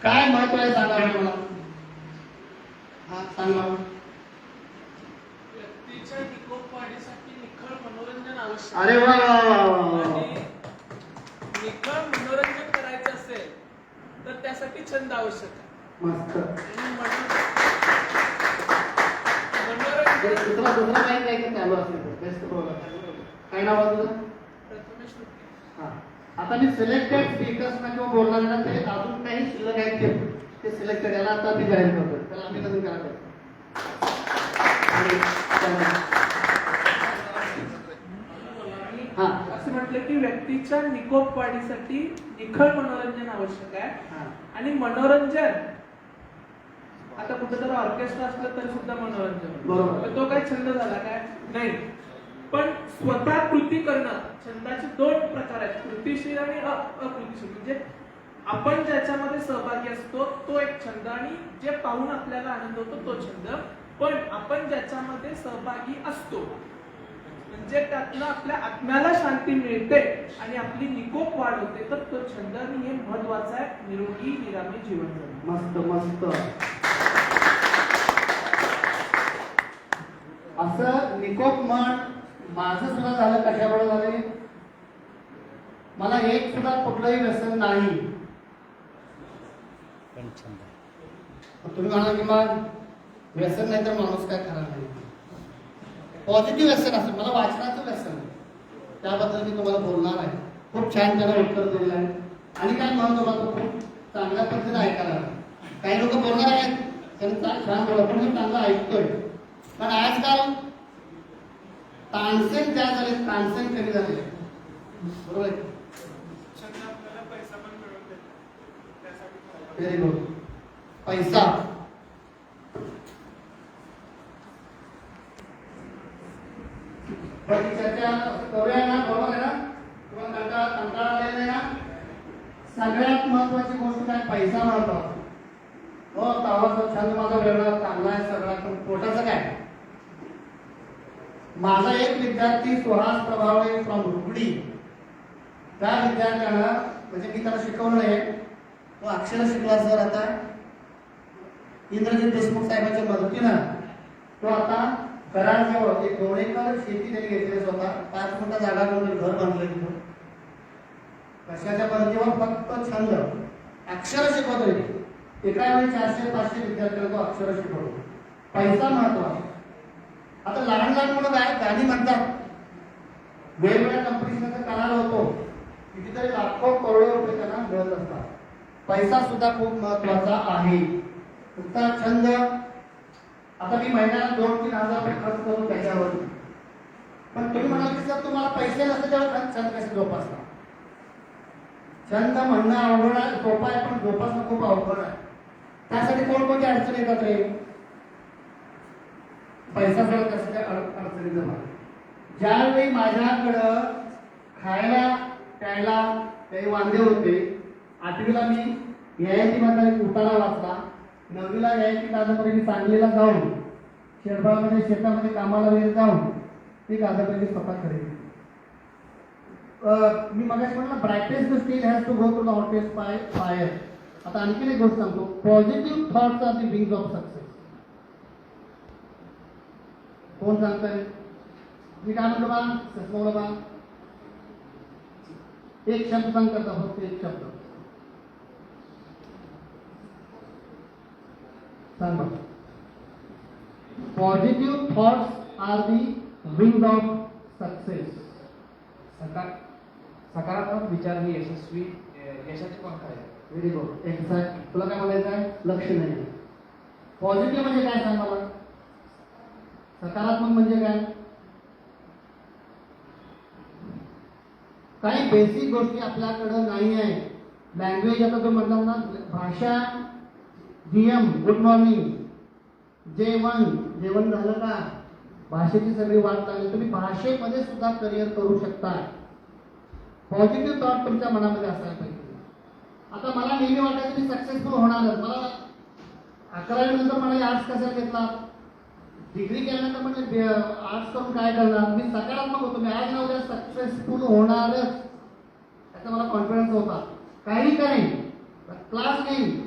Speaker 1: काय महत्व आहे सांगा मला. हा सांग मला.
Speaker 5: व्यक्तीच्या निकोप वाढीसाठी निखळ मनोरंजन आवश्यक.
Speaker 1: अरे वा वा वा वा.
Speaker 5: आणि निखळ मनोरंजन करायचं असेल तर त्यासाठी छंद आवश्यक आहे.
Speaker 1: मस्त.
Speaker 5: आणि मनोरंजन
Speaker 1: दुसरा काही नाही की चालू असेल बेस्ट बोला. काय नाव आहे तुझं?
Speaker 5: प्रथमेश रुपये.
Speaker 1: हा. आता मी सिलेक्टेड स्पीकर्स ना किंवा बोलणार ना, ते अजून काही शिल्लक आहेत ते सिलेक्टेड. याला आता मी जाहीर करतो, त्याला अभिनंदन करायला पाहिजे. हा
Speaker 5: असं म्हटलं की व्यक्तीच्या निकोप वाढीसाठी निखळ मनोरंजन आवश्यक आहे.
Speaker 1: हा.
Speaker 5: आणि मनोरंजन आता कुठेतरी ऑर्केस्ट्रा असलं तरी सुद्धा मनोरंजन
Speaker 1: बरोबर.
Speaker 5: पण तो काय छंद झाला काय नाही. पण स्वतः कृती करणं, छंदाचे दोन प्रकार आहेत, कृतीशील आणि अकृतीशील. म्हणजे आपण ज्याच्यामध्ये सहभागी असतो तो एक छंद, आणि जे पाहून आपल्याला आनंद होतो तो छंद. पण आपण ज्याच्यामध्ये सहभागी असतो म्हणजे त्यातनं आपल्या आत्म्याला शांती मिळते आणि आपली निकोप वाढ होते, तर तो छंद. आणि हे महत्वाचं आहे निरोगी निरामी जीवन जगणं.
Speaker 1: मस्त मस्त. असं निकोप मन माझं सुद्धा झालं. कशामुळे झाले? मला एक सुद्धा कुठलंही व्यसन नाही.
Speaker 3: पण छंद.
Speaker 1: तुम्ही म्हणाल की मग व्यसन नाही तर माणूस काय खरा नाही. पॉझिटिव्ह व्यसन असेल, मला वाचनाचं व्यसन आहे, त्याबद्दल मी तुम्हाला बोलणार आहे. खूप छान त्याला उत्तर दिलेलं आहे. आणि काय म्हणतो मला, खूप चांगल्या पद्धतीने ऐकायला. काही लोक बोलणार आहेत त्यांनी छान बोला, पण मी चांगलं ऐकतोय. पण आजकाल तानसेन त्या झाले, तानसेन कमी झाले. बरोबर आहे?
Speaker 5: छंद आपल्याला पैसा पण मिळवून देतो त्यासाठी.
Speaker 1: Very good. पैसा चर्चा करूया ना? बरोबर आहे ना? तुम्हाला कंटाळा आलेला आहे ना? सगळ्यात महत्वाची गोष्ट काय? पैसा महत्वाचा. हो, तावाचा छंद माझा वेगळा चांगला आहे सगळा, पण पोटाचं काय? माझा एक विद्यार्थी सुहास प्रभावळे फ्रॉम हुगडी, त्या विद्यार्थ्यानं म्हणजे मी त्याला शिकवलं नाही, तो अक्षर शिकला सर. आता इंद्रजित देशमुख साहेबांच्या मदतीनं तो आता कराडजवळ एक 2 एकर शेती त्यांनी घेतली स्वतः. 5 मोठा जागा घेऊन घर बांधलं तिथं. कशाच्या मदतीवर? फक्त छंद. अक्षर शिकवतोय. एका वेळी 400-500 विद्यार्थ्यांना तो अक्षर शिकवतो. पैसा महत्वाचा. आता लहान लहान मुलं गाणी म्हणतात, वेगवेगळ्या कंपनीचा करार होतो, कितीतरी लाखो करोडो रुपये त्यांना मिळत असतात. पैसा सुद्धा खूप महत्वाचा आहे. नुसता छंद. आता मी महिन्याला 2-3 हजार रुपये खर्च करून त्याच्यावर पण तुम्ही म्हणाल की सर तुम्हाला पैसे नसते तेव्हा छंद कसे जोपासता? छंद म्हणणं अवघड आहे, सोपं आहे, पण जोपासणं खूप अवघड आहे. त्यासाठी कोणकोणती अडचणी येतात रे? पैसा सगळं कसं काय अडचणीचं भाग. ज्यावेळी माझ्याकडं खायला प्यायला काही वांदे होते, 8वीला मी ययाती मधला एक उतारा वाचला, 9वीला ययाती कादंबरी मी सांगलीला जाऊन शेरबामध्ये शेतामध्ये कामाला वगैरे जाऊन ती कादंबरी मी स्वतः खरेदी. मी मगाशी म्हटलं brightest steel has to go to the hottest fire. आता आणखीन एक गोष्ट सांगतो, positive thoughts are the wings of success. कोण सांगताय? मी काय म्हणतो बा ससमोला बा, एक शब्द सांग करता, फक्त एक शब्द सांग बा. Positive thoughts are the wings of success.
Speaker 3: सकारात्मक विचार ही यशाची पंख आहे.
Speaker 1: Very good. एक्झॅक्ट. तुला काय म्हणायचं आहे? लक्ष नाही. पॉझिटिव्ह म्हणजे काय सांग मला? सकारात्मक म्हणजे काय? काही बेसिक गोष्टी आपल्याकडं नाही आहे. लँग्वेज आता तो म्हणतात ना, भाषा, जीएम गुड मॉर्निंग, जेवण झालं का, भाषेची सगळी वाट लागली. तुम्ही भाषेमध्ये सुद्धा करिअर करू शकता. पॉझिटिव्ह थॉट तुमच्या मनामध्ये असायला पाहिजे. आता मला नेहमी वाटायचं मी सक्सेसफुल होणारच. मला 11वी नंतर मला आर्ट्स कशाला घेतला, डिग्री केल्यानंतर म्हणजे आर्ट्स करून काय करणार. मी सकारात्मक होतो, मी आज ना उद्या सक्सेसफुल होणारच, याचा मला कॉन्फिडन्स होता. काही करेन, क्लास घेईन,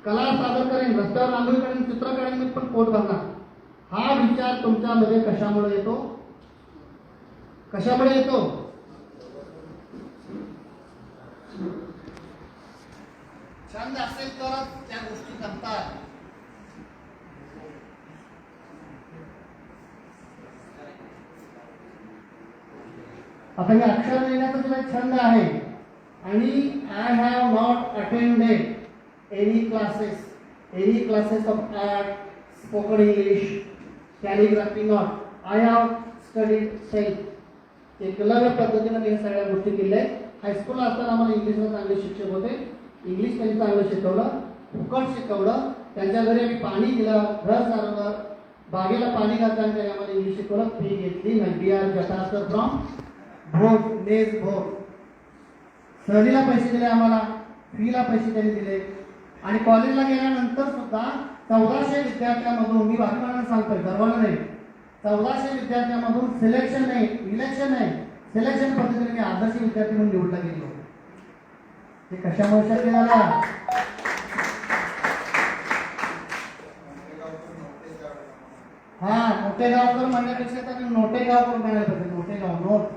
Speaker 1: कला सादर करेन, रस्त्यावर रांगोळी करेन, चित्र काढेन, मी पण पोट भरणार. हा विचार तुमच्यामध्ये कशामुळे येतो? कशामुळे येतो? छंद असेल तरच त्या गोष्टी जमतात. आता मी अक्षर लिहिण्याचा तुला छंद आहे आणि I have not attended any classes of art, spoken English, calligraphy not. I have studied self. Eklavya पद्धतीने मी सगळ्या गोष्टी केल्या. हायस्कूलला असताना आम्हाला इंग्लिशला चांगले शिक्षक होते. इंग्लिश त्यांनी चांगलं शिकवलं, फुकट शिकवलं. त्यांच्या घरी आम्ही पाणी दिलं, घर सारवलं, बागेला पाणी घातलं, त्यांनी आम्हाला इंग्लिश शिकवलं. फी घेतली नंदियार जटासर फ्रॉम भोग नेस भोग. सहलीला पैसे दिले आम्हाला, फीला पैसे त्यांनी दिले. आणि कॉलेजला गेल्यानंतर सुद्धा 1400 विद्यार्थ्यांमधून, मी बाकीच्यांना सांगतोय गर्वानं नाही, 1400 विद्यार्थ्यांमधून सिलेक्शन नाही, इलेक्शन नाही, सिलेक्शन पद्धतीने मी आदर्श विद्यार्थी म्हणून निवडला गेलो. हे कशामुळे शक्य झालं? हा, मोठेगावकर म्हणण्यापेक्षा तर नोटेगावकर म्हणायला पाहिजे. नोटेगाव, नोट.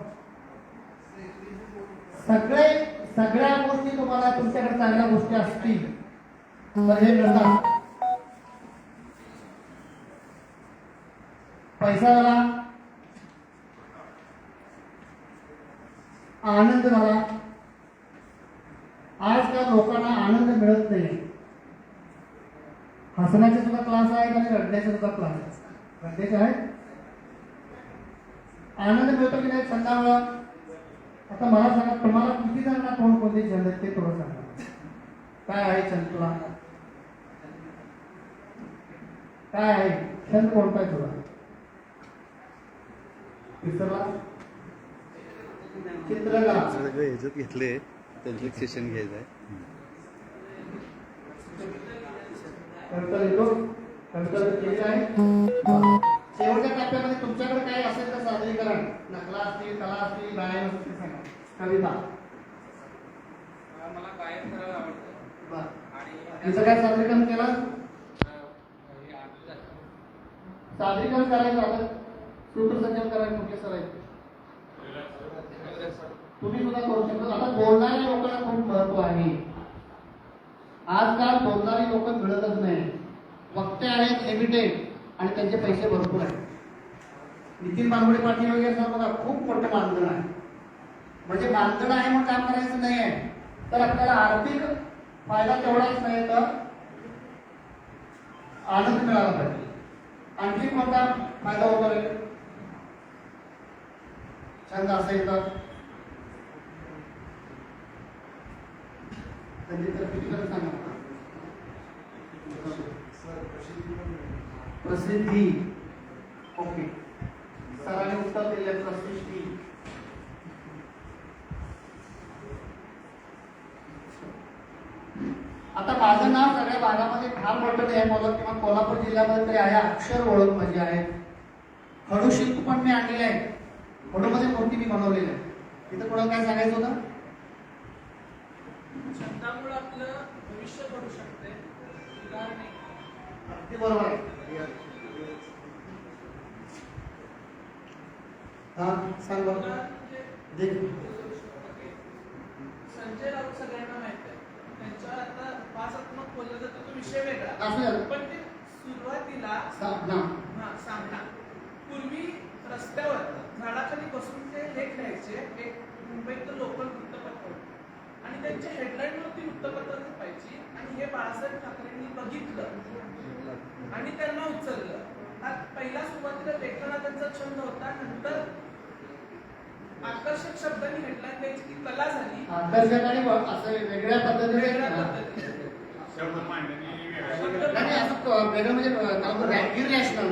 Speaker 1: सगळ्या गोष्टी तुम्हाला तुमच्याकडे चांगल्या गोष्टी असतील तर हे मिळतात. पैसा झाला, आनंद झाला. आजकाल लोकांना आनंद मिळत नाही. हसण्याचे सुद्धा क्लास आहेत आणि रडण्याचे सुद्धा क्लास आहेत. रडण्याचे आहेत. आनंद मिळतो की नाही छंदामुळं? आता मला सांगा, तुम्हाला किती जणांना कोणते छंद आहेत ते थोडं सांगा. काय आहे छंद तुला? काय आहे छंद? कोणता आहे तुला? विसरला? चित्रकला.
Speaker 3: सगळं ह्याच्यात घेतले, त्यांचं एक सेशन घ्यायचं आहे.
Speaker 1: कविता लिहितो, कविता केली आहे. शेवटच्या टप्प्यामध्ये तुमच्याकडे काय असेल तर सादरीकरण, नकला असतील, कला असतील, गायन असतील, सांगा. कविता.
Speaker 2: मला गायन करायला आवडतं.
Speaker 1: बरं.
Speaker 2: आणि
Speaker 1: तिचं काय सादरीकरण केलं? सादरीकरण करायचं आता सूत्रसंचलन करायचं. कुठले सर आहेत? तुम्ही सुद्धा करू शकता. आता बोलणाऱ्या लोकांना खूप महत्व आहे. आजकाल बोलणारी लोक मिळतच नाही. वक्ते आहेत लिमिटेड आणि त्यांचे पैसे भरपूर आहेत. नितीन बांगुडे पाटील वगैरे सर बघा, खूप मोठं मानधन आहे. म्हणजे मानधन आहे म्हणून काम करायचं नाही आहे, तर आपल्याला आर्थिक फायदा तेवढाच नाही तर आनंद मिळाला पाहिजे. आणखी कोणता फायदा होतो रे? छंद असं येतात त्यांनी तर किती वेळा सांगा प्रसिद्धी. ओके, सरांनी उत्तर दिले प्रसिद्धी. आता माझं नाव सगळ्या भागामध्ये फार मोठं नाही बोलत किंवा कोल्हापूर जिल्ह्यामध्ये तरी आहे, अक्षर ओळख माझी आहे. खडू शिल्प पण मी आणलेले आहे, खडूमध्ये मूर्ती मी बनवलेली आहे. तिथं कोणाला काय सांगायचं होतं?
Speaker 5: छंदामुळे आपलं भविष्य घडू शकते, उदाहरण नाही.
Speaker 1: अगदी बरोबर आहे. हा सांग बरं.
Speaker 5: उदाहरण म्हणजे
Speaker 1: देख.
Speaker 5: संजय राऊत सगळ्यांना माहित आहे, त्यांच्यावर आता भाषात्मक बोललं जातं, तो विषय वेगळा.
Speaker 1: असू द्या.
Speaker 5: पण ते सुरुवातीला सांगणार पूर्वी रस्त्यावर झाडाखाली बसून ते लेख लिहायचे. एक मुंबईतलं लोकल वृत्तपत्र होतं आणि त्यांच्या हेडलाईनवरती वृत्तपत्र छापायची आणि हे बाळासाहेब ठाकरेंनी बघितलं आणि त्यांना उचललं. हा पहिला सुरुवातीला लेखना त्यांचा छंद होता, नंतर आकर्षक शब्दांनी हेडलाईन द्यायची ती कला झाली.
Speaker 1: आकर्षक आणि असं वेगळ्या पद्धतीने
Speaker 2: शब्द मांडणी
Speaker 1: नाही असं वेगळं म्हणजे इरॅशनल.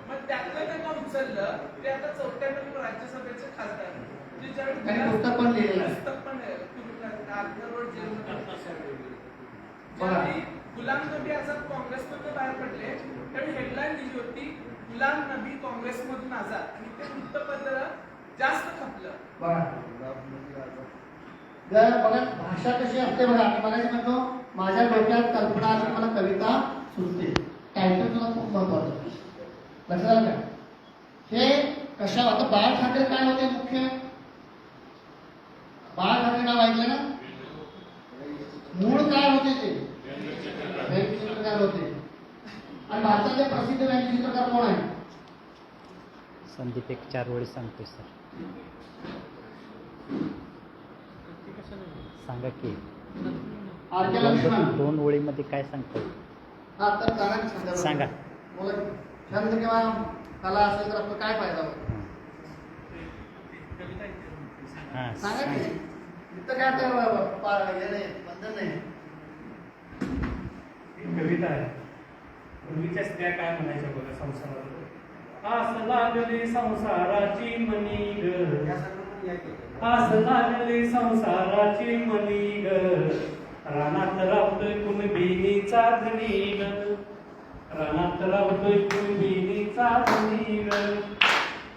Speaker 5: मग त्यातलं त्यांना उचललं. ते आता 4थ्या नंबर राज्यसभेचे खासदार.
Speaker 1: आणि पुस्तक पण लिहिलेलं आहे.
Speaker 5: पुस्तक पण आर्थरोड
Speaker 1: बघा.
Speaker 5: गुलाम नबी आझाद काँग्रेसमधून बाहेर पडले त्यावेळी हेडलाईन दिली होती गुलाम नबी काँग्रेसमधून आझाद आणि ते वृत्तपत्र जास्त खपलं.
Speaker 1: बघा जर बघा भाषा कशी असते बघा. मी मला म्हणतो माझ्या डोक्यात कल्पना आली, मला कविता सुचते. टायटल तुला खूप महत्वाचं लक्षात आलं का? हे कशा आता बाळ ठाकरे काय होते मुख्य? बाळ ठाकरे नाव ऐकलं ना? मूळ काय होते ते? व्यंगचित्रकार होते. आणि भारतातले प्रसिद्ध व्यंगचित्रकार कोण आहे?
Speaker 6: संदीप एक 4 ओळी सांगतोय सर. सांगा की
Speaker 1: आर के लक्ष्मण.
Speaker 6: 2 ओळीमध्ये काय सांगताय?
Speaker 1: हा तर सांगा.
Speaker 6: सांगा.
Speaker 1: बोला. छंद किंवा कला असेल तर आपलं काय फायदा होतो?
Speaker 6: हां
Speaker 1: सांगा की. इथं काय ते हे नाही, बंधन नाही.
Speaker 7: कविता आहे. पूर्वीच्या स्त्रिया काय म्हणायच्या बघा संसारात. आस लागली संसाराची मनी ग, आस लागली संसाराची मनी ग, रानात राबतोय कुणबिनीचा धनी ग, रानात राबतोय कुणबिनीचा धनी ग.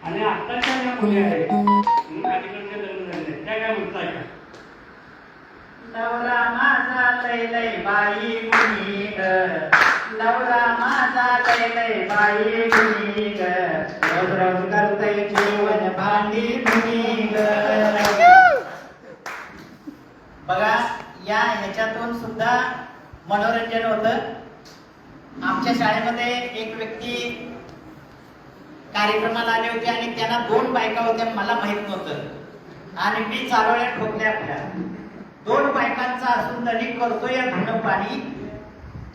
Speaker 7: आणि आत्ताच्या ज्या मुली आहेत अलीकडच्या लग्न झालेल्या त्या काय म्हणताय का?
Speaker 8: नवरा माझा लय लय बाई गुणी ग, नवरा माझा लय लय बाई गुणी ग, रोज करतय जेवण भांडी गुणी ग. बघा या ह्याच्यातून सुद्धा मनोरंजन होतं. आमच्या शाळेमध्ये एक व्यक्ती कार्यक्रमाला आले होते आणि त्यांना 2 बायका होत्या, मला माहित नव्हतं आणि मी चारोळ्या ठोकल्या आपल्या. 2 बायकांचा असून तरी करतोय धुणं पाणी,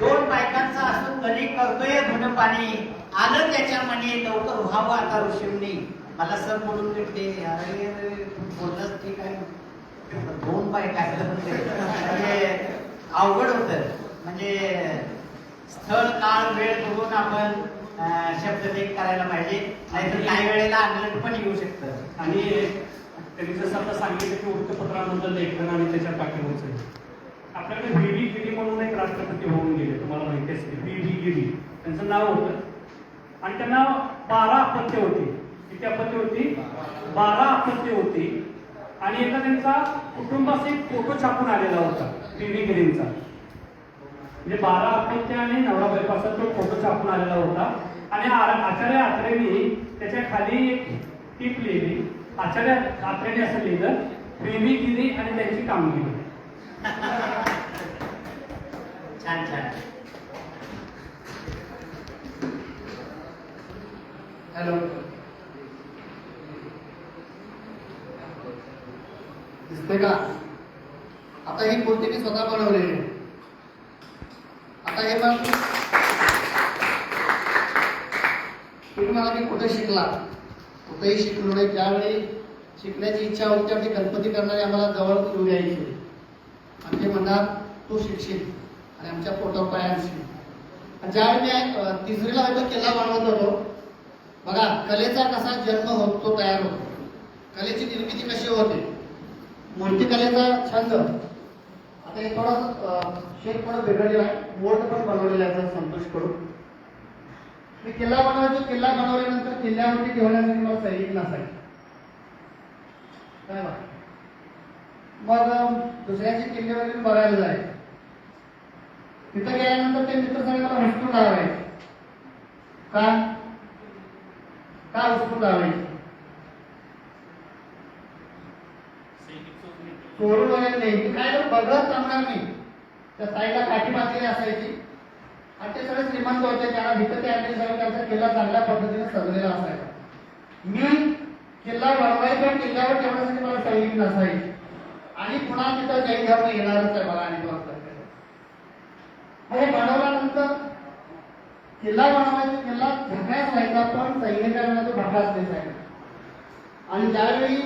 Speaker 8: 2 बायकांचा असून तरी करतोय धुणं पाणी, आलं त्याच्या मनी लवकर व्हावं आता ऋषींनी. मला सर बोलून भेटते बोललंच ठीक आहे. 2 बायका म्हणजे अवघड होतं. म्हणजे स्थळ काळ वेळ बघून आपण शब्दलेख करायला पाहिजे, नाहीतर काही वेळेला अंगलट पण येऊ शकतं.
Speaker 7: आणि त्यांनी जसं आता सांगितलं की वृत्तपत्रामधलं लेखन आणि त्याच्या पाठीमागचं आपल्याकडे व्ही व्ही गिरी म्हणून एक राष्ट्रपती होऊन गेले, तुम्हाला माहिती असेल. व्ही व्ही गिरी त्यांचं नाव होतं आणि त्यांना 12 अपत्य होती. किती अपत्य होती? 12 अपत्य होती. आणि एका त्यांचा कुटुंबाचा एक फोटो छापून आलेला होता व्ही व्ही गिरींचा. म्हणजे 12 अपत्य आणि नवरा बायकोचा तो फोटो छापून आलेला होता. आणि आचार्य आत्रेंनी त्याच्या खाली एक टीप लिहिली. आचार्य आत्रेने असं लिहिलं, व्ही व्ही गिरी आणि त्यांची कामगिरी.
Speaker 8: छान छान.
Speaker 1: हॅलो, दिसते का? आता ही मूर्ती मी स्वतः बनवलेली आहे. आता हे पण तुम्ही मला की कुठे शिकला कुठेही शिकलो नाही. ज्यावेळी शिकण्याची इच्छा होती त्यावेळी गणपती करणारे आम्हाला जवळ घेऊन यायचे आणि ते म्हणणार तू शिकशील आणि आमच्या पोटावर पाय आणशील. ज्यावेळी मी तिसरीला होतो किल्ला बनवत होतो, बघा कलेचा कसा जन्म होतो, तयार होतो, कलेची निर्मिती कशी होते, मूर्तिकलेचा छंद. आता हे थोडं शेत थोडं बिघडलेलं आहे, मोल्ड पण बनवलेलं आहे संतोष करून. मी किल्ला बनवायचो, किल्ला बनवल्यानंतर किल्ल्यावरती ठेवण्यासाठी मला सैनिक नसायचे काय बा. मग दुसऱ्याचे किल्ल्यावरती बघायला जायचे. तिथं गेल्यानंतर ते मित्र सगळे मला हुसकून लावायचे. का हुसकून लावायचे? चोरून वगैरे नाही, की काय बघत जमणार नाही. त्या साईडला काठी बांधलेली असायची आणि ते सगळे श्रीमंत होते, त्यांना भीतर ते आणले सगळं, त्यांचा किल्ला चांगल्या पद्धतीने सजलेला असायचा. मी किल्ला बनवायचो, किल्ल्यावर ठेवण्यासाठी मला सैनिक नसायची आणि पुन्हा तिथं जैन धर्म येणारच आहे मला. आणि हे बनवल्यानंतर किल्ला बनवायचा, किल्ला झकास व्हायचा, पण सैनिकांना तो भकास दिसायचा. आणि ज्यावेळी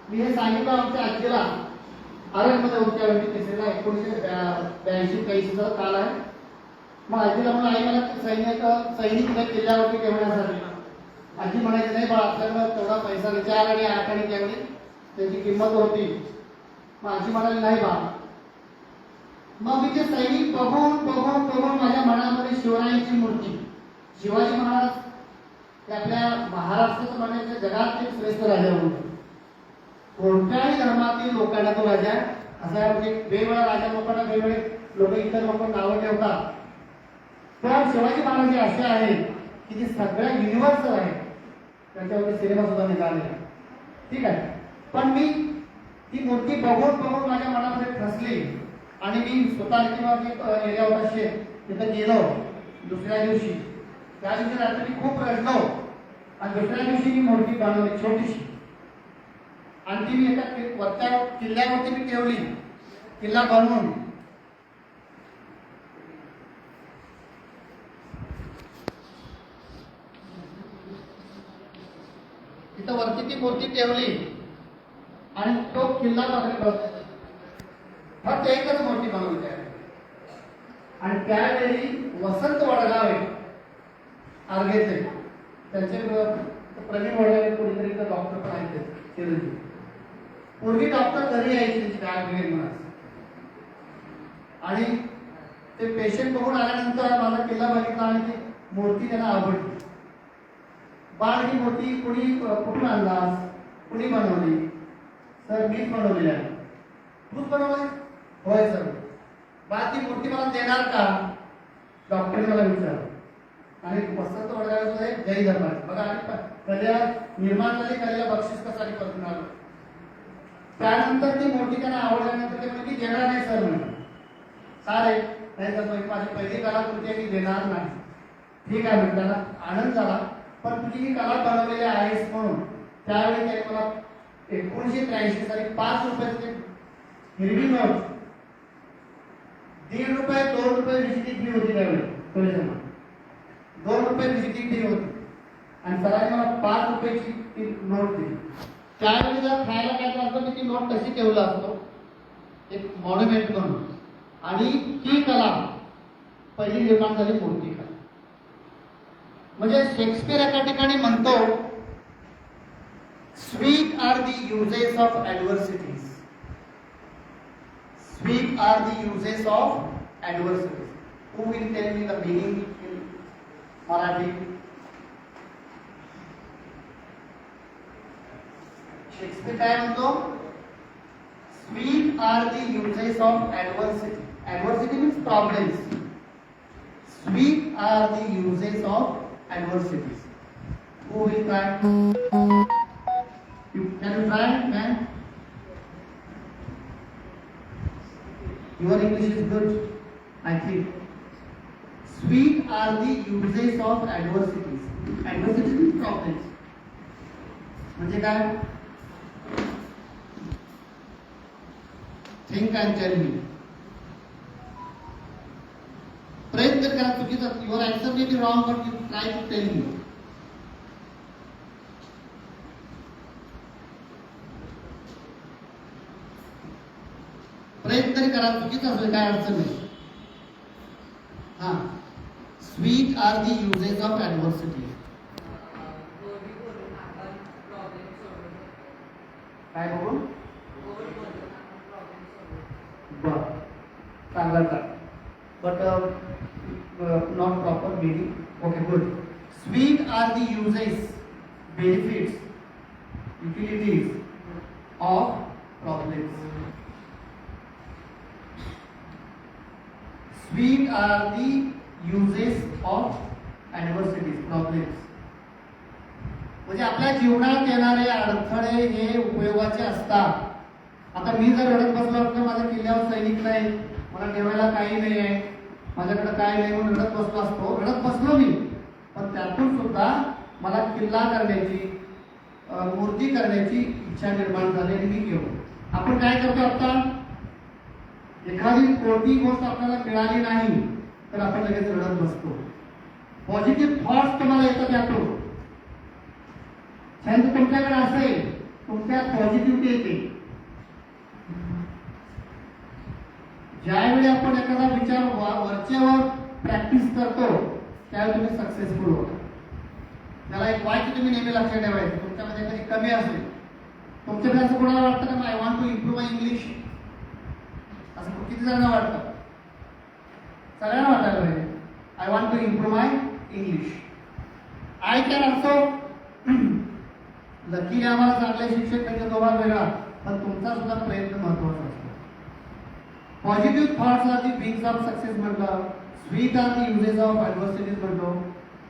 Speaker 1: मी हे सांगितलं आमच्या आजीला, आरंगमध्ये होत्या तिसरीला 1982-83 काल आहे. मग आजीला म्हणून आई मला सैनिक किल्ल्यावरती ठेवण्यासाठी. आजी म्हणायची नाही बाळा आपल्याला तेवढा पैसा विचार आणि आठवणी त्यावेळी त्याची किंमत होती. मग आजी म्हणाली नाही बा. मग मी ते सैनिक बघून बघून बघून माझ्या मनामध्ये शिवरायांची मूर्ती, शिवाजी महाराज ते आपल्या महाराष्ट्राचं म्हणायचं जगात एक श्रेष्ठ राजा होते. कोणत्याही धर्मातील लोकांना तो राजा असा, म्हणजे वेगवेगळ्या राजा लोकांना वेगवेगळे लोक इतर लोक नावं ठेवतात. पण शिवाजी महाराज हे असे आहेत की ते सगळ्या युनिव्हर्सल आहेत. त्याच्यावरती सिनेमा सुद्धा निघाले. ठीक आहे. पण मी ती मूर्ती बघून बघून माझ्या मनामध्ये ठसली आणि मी स्वतः एरिया होता शेत, तिथं गेलो. दुसऱ्या दिवशी त्या दिवशी रात्री खूप रडलो आणि दुसऱ्या दिवशी मी मूर्ती बनवली छोटीशी आणि ती मी एका वरच्या किल्ल्यावरती मी ठेवली, किल्ला बनवून. तिथं वरती ती मूर्ती ठेवली आणि तो किल्ला फक्त एकच मूर्ती बनवली आहे. आणि त्यावेळी वसंत वडगावे आर्गेचे त्यांचे प्रवीण वडगावे कोणीतरी डॉक्टर पण आहेत चिरंजीव. पूर्वी डॉक्टर घरी यायचे म्हणून आणि ते पेशंट बघून आल्यानंतर माझा किल्ला बघितला आणि ती मूर्ती त्यांना आवडली. बाळ ही मूर्ती कुठून आणलास, कुणी बनवली? सर मीच बनवलेली आहे. तूच बनवली? होय सर. बाळ ती मूर्ती मला देणार का? डॉक्टरने मला विचारलं. आणि वसंत वडगावे जय धर्म बघा, आणि कलेला निर्माण झाली, कलेला बक्षीस कसा करून आलो. त्यानंतर ती मूर्ती त्यांना आवडल्यानंतर ते म्हणजे देणार नाही सर म्हणून. सारे नाही सर माझी पहिली कलाकृती आहे, मी देणार नाही. ठीक आहे म्हणजे त्यांना आनंद झाला. पण तुझी ही कला बनवलेली आहेस म्हणून त्यावेळी त्याने मला 1983 साली 5 रुपयाची हिरवी नोट, 1.5 रुपये 2 रुपये विजिटिंग फी होती त्यावेळी. 2 रुपये विजिटिंग फी होती आणि सरांनी मला 5 रुपयाची ती नोट दिली. त्यावेळी जर खायला काय असतो मी ती नोट कशी ठेवला असतो एक मॉन्युमेंट म्हणून. आणि ही कला पहिली निर्माण झाली मूर्ती कला. म्हणजे शेक्सपियर एका ठिकाणी म्हणतो, sweet are the uses of adversities. Sweet are the uses of adversities. Who will tell me the meaning in Marathi? Shakespeare काय म्हणतो? Sweet are the uses of adversity. Adversity means problems. Sweet are the uses of adversities. Who will try? Can you try, man? Your English is good, I think. Sweet are the uses of adversities. Adversities means problems. म्हणजे काय? Think and tell me. प्रयत्न करा. चुकीचं your answer may be wrong but you try to tell me. प्रयत्न तरी करा, चुकीचं असेल काय अडचण नाही. हा, sweet are the uses of adversity. काय बघू बर चांगला but not proper meaning. Okay good. Sweet are the uses, benefits, utilities of problems. Sweet are the uses of adversities, problems. म्हणजे आपल्या जीवनात येणारे अडथळे हे उपयोगाचे असतात. आता मी जर रडत बसलो असतो, माझ्या किल्ल्यावर सैनिक नाही, मला ठेवायला काही नाही आहे, माझ्याकडे काय नाही म्हणून रडत बसलो असतो, रडत बसलो मी, पण त्यातून सुद्धा मला किल्ला करण्याची, मूर्ती करण्याची इच्छा निर्माण झालेली मी केलो. आपण काय करतो आता, एखादी कोणती गोष्ट आपल्याला मिळाली नाही तर आपण लगेच रडत बसतो. पॉझिटिव्ह थॉट्स तुम्हाला येतात यातून. छंद तुमच्याकडे असेल, तुमच्यात पॉझिटिव्हिटी येते. ज्यावेळी आपण एखादा विचार वरच्यावर प्रॅक्टिस करतो त्यावेळी तुम्ही सक्सेसफुल होता. त्याला एक वाक्य तुम्ही नेहमी लक्षात ठेवायचं. तुमच्यामध्ये एखादी कमी असेल, तुमच्याकडे असं कोणाला वाटतं का I want to improve my English, असं किती जणांना वाटतं? सगळ्यांना वाटायला पाहिजे I want to improve my English. I can also. Luckily आम्हाला चांगले शिक्षक त्यांचा दोघा वेगळा, पण तुमचा सुद्धा प्रयत्न महत्वाचा असतो. Positive thoughts are the wings of success म्हटलं, sweet are the uses of adversities म्हणतो.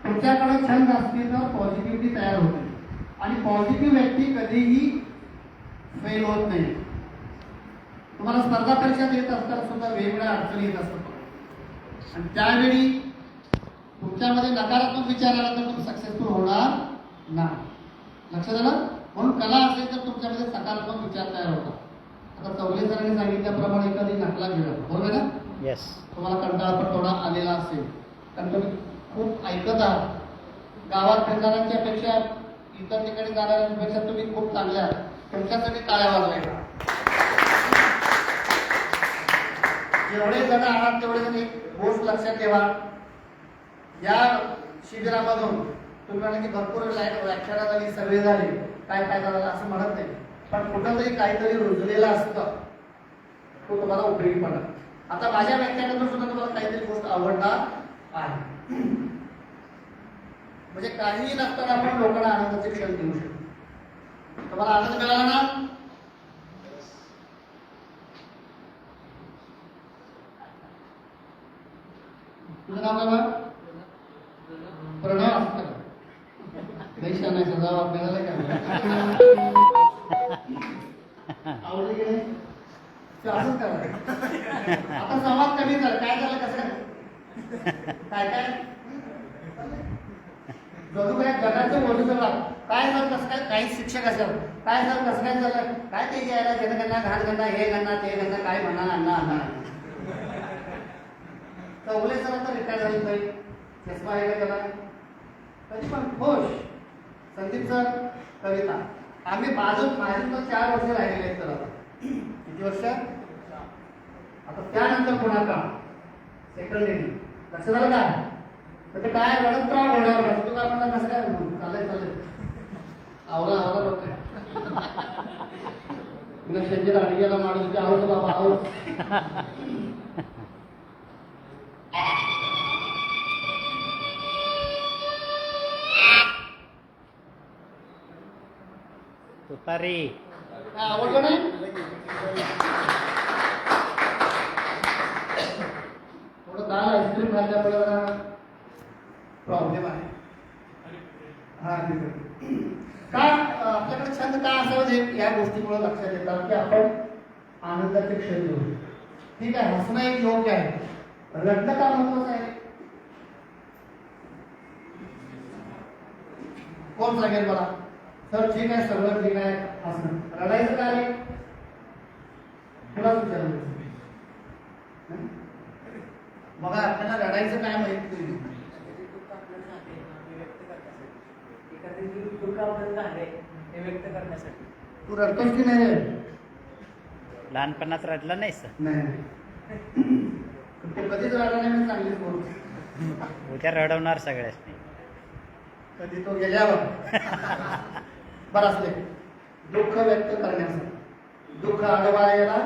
Speaker 1: तुमच्याकडे छंद असतील तर पॉझिटिव्हिटी तयार होते आणि पॉझिटिव्ह व्यक्ती कधीही फेल होत नाही. तुम्हाला स्पर्धा परीक्षा येत असताना सुद्धा वेगवेगळ्या अडचणी येत असतात आणि त्यावेळी तुमच्यामध्ये नकारात्मक विचार आला तर तुम्ही सक्सेसफुल होणार नाही. लक्षात आलं? म्हणून कला असेल तर तुमच्यामध्ये सकारात्मक विचार तयार होतात. आता चौले सरांनी सांगितल्याप्रमाणे एखादी नकला घेणं, बरोबर आहे ना?
Speaker 6: येस.
Speaker 1: तुम्हाला कंटाळा पण थोडा आलेला असेल कारण तुम्ही खूप ऐकत आहात. गावात फिरणाऱ्यांच्या पेक्षा इतर ठिकाणी जाणाऱ्यांपेक्षा तुम्ही खूप चांगले आहात. तुमच्यासाठी टाळ्या वाजवायला. जेवढे जण आहात तेवढे जण एक गोष्ट लक्षात ठेवा. या शिबिरामधून तुम्ही म्हणाले की भरपूर व्याख्यानं झाली, सगळे झाले, काय फायदा झाला असं म्हणत नाही, पण कुठंतरी काहीतरी रुजलेलं असतं, तो तुम्हाला उपयोगी पडणार. आता माझ्या व्याख्यानातून सुद्धा तुम्हाला काहीतरी गोष्ट आवडणार आहे. म्हणजे काहीही नसताना आपण लोकांना आनंदाचे क्षण देऊ शकतो. तुम्हाला आनंद मिळाला ना? तुझं नाव काय बा? प्रणव असतं का? नाही सांगायचं जबाब मिळाला का? आवडली की नाही? असंच करा. आता संवाद कमी कर. काय झालं कसं काय काय जणू काय जगाचं बोलू सगळा काय झालं कसं काय. काही शिक्षक असेल काय झालं कसं काय झालं काय ते घ्यायला जनगणना घाण गणना हे गणना ते गणना काय म्हणा अण्णा अण्णा. चौगले सर आता रिटायर झाले नाही, चष्मा आहे का त्याला तरी पण खुश. संदीप सर कविता. आम्ही माझं तर 4 वर्ष राहिलेले आहेत. तर आता किती वर्ष? आता त्यानंतर पुन्हा सेकंड इयर. लक्षात आलं काय? तर ते काय रडत राहा घोड्यावर बसतो का म्हणा कसं काय चाललंय चाललंय आवला आवला लोक पुन्हा शेंजेला अडग्याला माणूस आवडतो बाबा आवड.
Speaker 6: तुतारी
Speaker 1: आवडलं नाही? थोडं दाल आईस्क्रीम खाल्ल्यामुळे प्रॉब्लेम आहे. हा का आपल्याकडे छंद का असावं या गोष्टीमुळे लक्षात येतात की आपण आनंदाचे क्षण घेऊ. ठीक आहे, हसणं एक योग्य आहे, रडणं का महत्वाचं आहे? कोण सांगेल मला? सर ठीक आहे, सगळं ठीक आहे, हसणं. रडायचं काय आहे? तुलाच विचारलं. बघा आपल्याला रडायचं काय माहित नाही.
Speaker 8: दुःख आपल्याला झाले हे व्यक्त करण्यासाठी.
Speaker 1: तू रडतोस की नाही रे?
Speaker 6: लहानपणात रडला नाहीस
Speaker 1: नाही तो कधीच रडला नाही, मी चांगलीच बोलतो.
Speaker 6: उद्या रडवणार सगळ्याच
Speaker 1: कधी तो गेल्यावर बरं असले दुःख व्यक्त करण्यासाठी दुःख आडवायला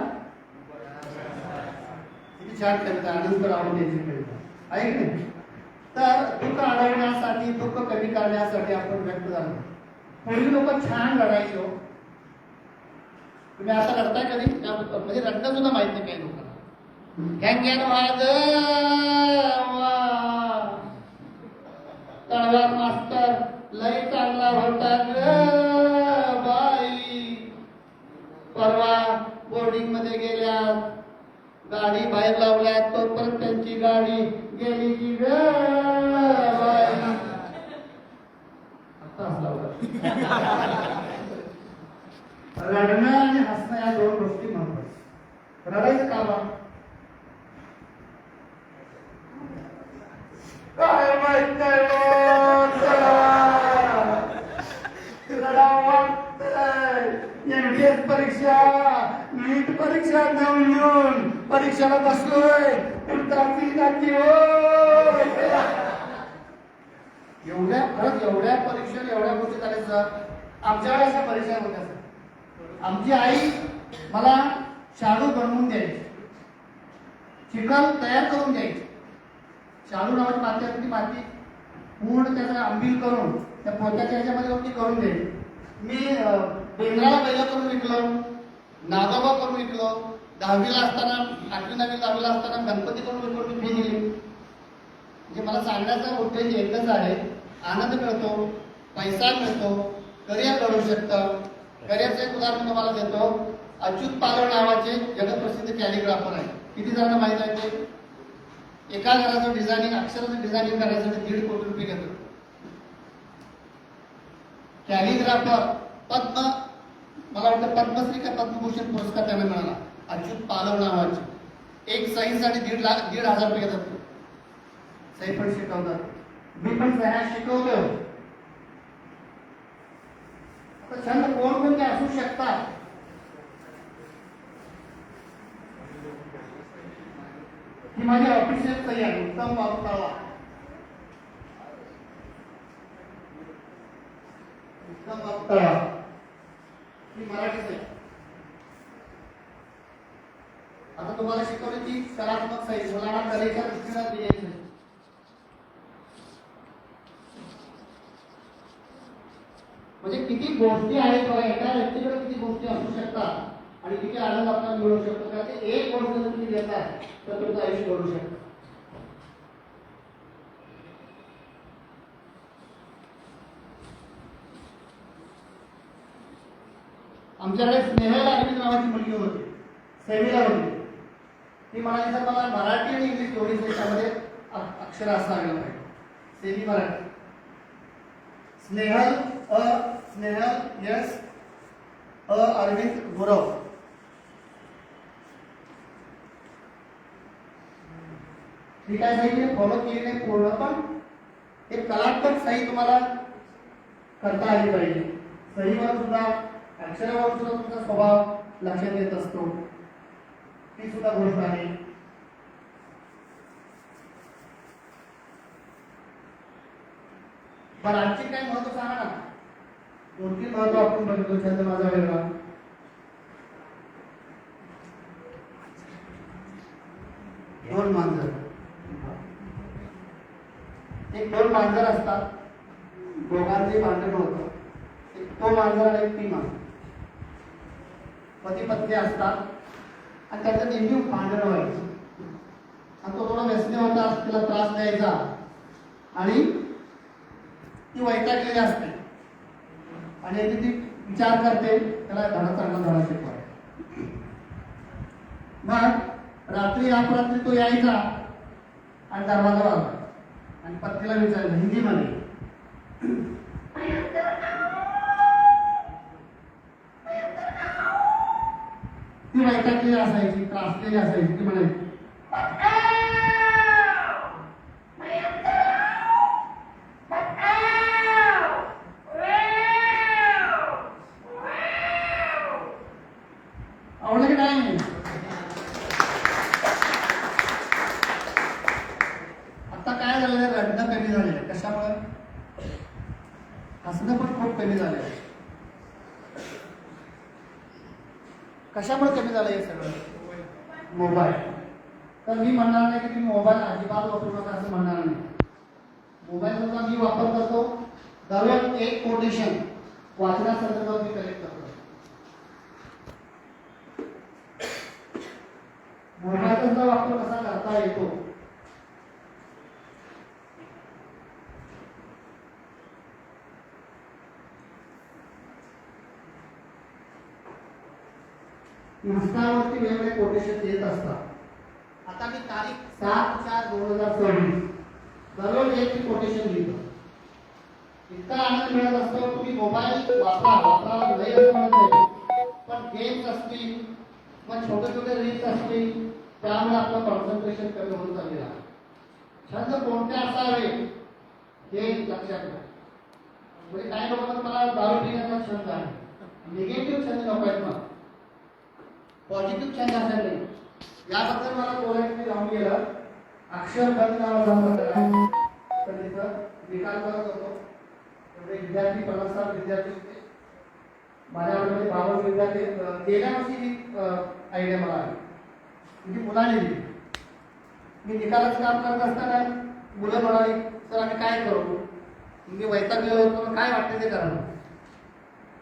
Speaker 1: किती छान कविता, अनंत रावणेची कविता आहे की नाही. तर दुःख अडवण्यासाठी दुःख कमी करण्यासाठी आपण व्यक्त झालो. पूर्वी लोक छान रडायचो. तुम्ही आता रडताय कधी? म्हणजे रडणं सुद्धा माहित नाही काही लोकांना. गंग्यान तळवार मास्तर लय चांगला होता ग बाई. परवा बोर्डिंग मध्ये गेल्या, गाडी बाहेर लावल्या, तोपर्यंत त्यांची गाडी गेली की ग बाई. आता हसला होता. रडणं आणि हसणं या दोन गोष्टी महत्वाच्या. रडायचं का बा? काय माहित नाही रडावं वाटतंय. MTS परीक्षा, नीट परीक्षा देऊन येऊन परीक्षेला बसलोय. एवढ्या खरंच एवढ्या परीक्षा एवढ्या गोष्टी झाल्या सर. आमच्याकडे अशा परीक्षा होत्या सर. आमची आई मला शाडू बनवून द्यायची, चिखल तयार करून द्यायची. शाडू नावाची माती असते, ती माती पूर्ण त्याचा आंबील करून त्या पोत्याच्या ह्याच्यामध्ये ती करून द्यायची. मी बेंद्राला पहिला करून विकलो, नागोबा करून विकलो. 10वीला असताना, 8वी 9वी 10वीला असताना गणपती करून विकून मी फी दिली. म्हणजे मला सांगण्याचा उद्देश एकच आहे, आनंद मिळतो, पैसा मिळतो, करिअर घडू शकतं. करिअरचं एक उदाहरण तुम्हाला देतो. अच्युत पालव नावाचे जगप्रसिद्ध कॅलिग्राफर आहे. किती जणांना माहित आहे ते? एका घराचं डिझायनिंग, अक्षराचं डिझायनिंग करायसाठी 1.5 कोटी रुपये घेतो. कॅलिग्राफर पद्म, मला वाटतं पद्मश्री का पद्मभूषण पुरस्कार त्यांना मिळाला. अच्युत पालव नावाचे. एक सहीसाठी 1,500 रुपये घेतात. सही पण शिकवतात, मी पण सह्या शिकवतो. आता छंद कोणकोणते असू शकतात? ही माझी ऑफिशियल सही आहे, उत्तम वागतावा. उत्तम वागतावा ही मराठी सही. आता तुम्हाला शिकवली ती कलात्मक सही, मुलांना कलेच्या दृष्टीने दिलेली सही. म्हणजे किती गोष्टी आहेत बघा, एका व्यक्तीकडे किती गोष्टी असू शकतात आणि किती आनंद आपल्याला मिळू शकतो. कारण ते एक गोष्ट जर तुम्ही घेताय तर तुमचं आयुष्य घडू शकतं. आमच्याकडे स्नेहल अरविंद नावाची मुलगी होती, सेमीला होती. ती म्हणाली सर मला मराठी आणि इंग्लिश दोन्ही त्याच्यामध्ये अक्षर असावे पाहिजे. सेमी मराठी. स्नेहल यस अरविंद गुरव. ठीक आहे, सही फॉलो केली नाही पूर्ण, पण एक कलात्मक सही तुम्हाला करता आली पाहिजे. सहीवर सुद्धा, अक्षरावर सुद्धा तुमचा स्वभाव लक्षात येत असतो. ती सुद्धा गोष्ट आहे. पण आणखी काय महत्व सांगा ना. 2-3 महत्व आपण बघितलं. छंद माझा वेगळा. दोन मांजर, एक 2 मांजर असतात, दोघांचे भांडण होतं. एक तो मांजर आणि एक ती मांजर, पती पत्नी असतात आणि त्याचं नेहमी भांडण व्हायचं. आणि तो थोडा व्यसनी होता, तिला त्रास द्यायचा आणि ती वैतागलेली असते आणि ती विचार करते त्याला चांगला धडा शिकवाय. मग रात्री अपरात्री तो यायचा आणि दरवाजा वाजला आणि पत्नीला विचारलं हिंदीमध्ये, ती वैतागलेली असायची, त्रासलेली असायची. ती म्हणायची आवडलं की नाही? आता काय झालेलं, रडणं कमी झालेलं. कशामुळे? हसणं पण खूप कमी झालेलं. कशामुळे कमी झालं हे सगळं? मोबाईल. तर मी म्हणणार नाही की तुम्ही मोबाईल अजिबात वापरू नका असं म्हणणार नाही. मोबाईल सुद्धा मी वापर करतो. दररोज एक कोटेशन वाचण्यासंदर्भात मी कलेक्ट करतो. मोबाईलचा सुद्धा वापर कसा करता येतो. इन्स्टावरती वेगवेगळे कोटेशन येत असतात. आता मी तारीख 7/4/2024 दररोज एक कोटेशन लिहितो. इतका आनंद मिळत असतो. तुम्ही मोबाईल वापरायला लई असं म्हणत नाही, पण गेम्स असतील मग छोटे छोटे रील्स असतील त्यामुळे आपलं कॉन्सन्ट्रेशन कमी होत चाललेलं आहे. छंद कोणते असावे हे लक्षात घ्या. म्हणजे काही लोकांना मला दारू पिण्याचा छंद आहे. निगेटिव्ह छंद नको आहेत मला, पॉझिटिव्ह छंद असायला नाही. याबद्दल मला बोलायचं राहून गेलं. अक्षरबंध नावाचा प्रकार आहे. तर तिथं निकाल करत होतो. एवढे विद्यार्थी 50 विद्यार्थी होते. माझ्याकडे 52 विद्यार्थी. गेल्या वर्षी ही आयडिया मला आली, म्हणजे मुलांनी दिली. मी निकालाचं काम करत असताना मुलं म्हणाली, सर आम्ही काय करू? मी वैतागलेलो होतो. काय वाटते ते करा,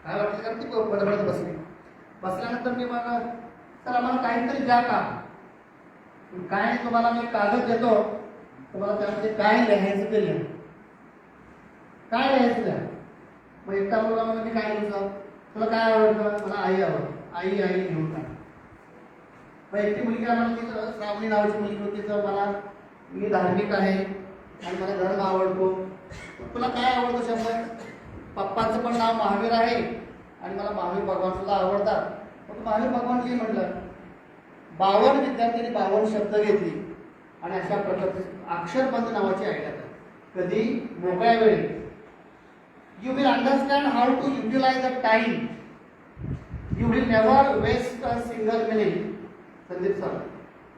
Speaker 1: काय वाटते कारण ती बडबडत बसली. बसल्यानंतर मी म्हणलं, सर आम्हाला काहीतरी द्या का? काय तुम्हाला मी कागद देतो, तुम्हाला त्यामध्ये काय लिहायचं ते लिहा. काय लिहायचं द्या. मग एकटा मुलगा मला मी काय लिहायचं, तुला काय आवडतं? मला आई आवडतं. आई आई घेऊन टाक. मग एकटी मुलगी आम्हाला तिचं श्रावणी नावाची मुलगी होती. तिचं मला मी धार्मिक आहे आणि मला धर्म आवडतो. तुला काय आवडतं शब्द? पप्पांचं पण नाव महावीर आहे आणि मला महावीर भगवान सुद्धा आवडतात. मग महावीर भगवान लिहि म्हटलं. 52 विद्यार्थ्यांनी 52 शब्द घेतली आणि अशा प्रकारचे अक्षरबंध नावाची आयडिया आहे. कधी? मोकळ्या वेळी. You will understand how to utilize the time. You will never waste a single minute. Sandeep sir,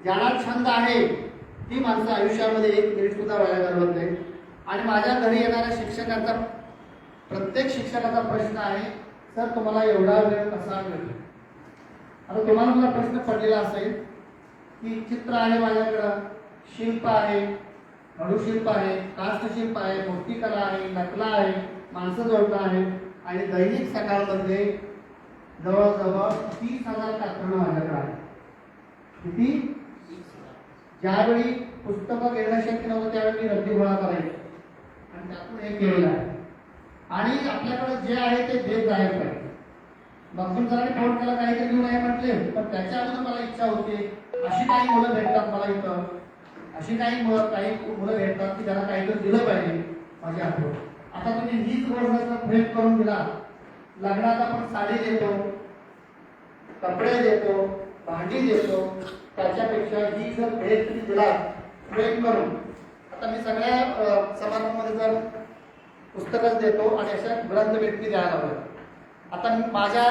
Speaker 1: ज्यांना छंद आहे ती माणसं आयुष्यामध्ये 1 मिनिट सुद्धा वाया घालवत नाही. आणि माझ्या घरी येणाऱ्या शिक्षकांचा, प्रत्येक शिक्षकाचा प्रश्न आहे, सर तुम्हाला एवढा वेळ कसा मिळतो? आता तुम्हाला मला प्रश्न पडलेला असेल की चित्र आहे माझ्याकडं, शिल्प आहे, खडूशिल्प आहे, काष्टशिल्प आहे, मूर्तिकला आहे, नकला आहे, माणसं जोडणं आहे आणि दैनिक सकाळमध्ये जवळजवळ 30,000 कात्रणं माझ्याकडे आहे. किती? ज्यावेळी पुस्तकं घेणं शक्य नव्हतं त्यावेळी मी रद्दी गोळा करायचो आणि त्यातून हे केलेलं आहे. आणि आपल्याकडे जे आहे ते देत जायला पाहिजे. बघून सरांनी फोन केला काहीतरी घेऊन आहे म्हटले, पण त्याच्या अगोदर मला इच्छा होती अशी काही मुलं भेटतात मला इथं, अशी काही मुलं भेटतात की त्याला काहीतरी दिलं पाहिजे माझ्या हातून. आता तुम्ही हीच गोष्ट भेट करून दिला. लग्नात आपण साडी देतो, कपडे देतो, भांडी देतो, त्याच्यापेक्षा ही जर भेट तुम्ही दिला प्रेम करून. आता मी सगळ्या समारंभामध्ये जर पुस्तकच देतो आणि अशा ग्रंथ भेट मी द्यायला हवं. आता माझ्या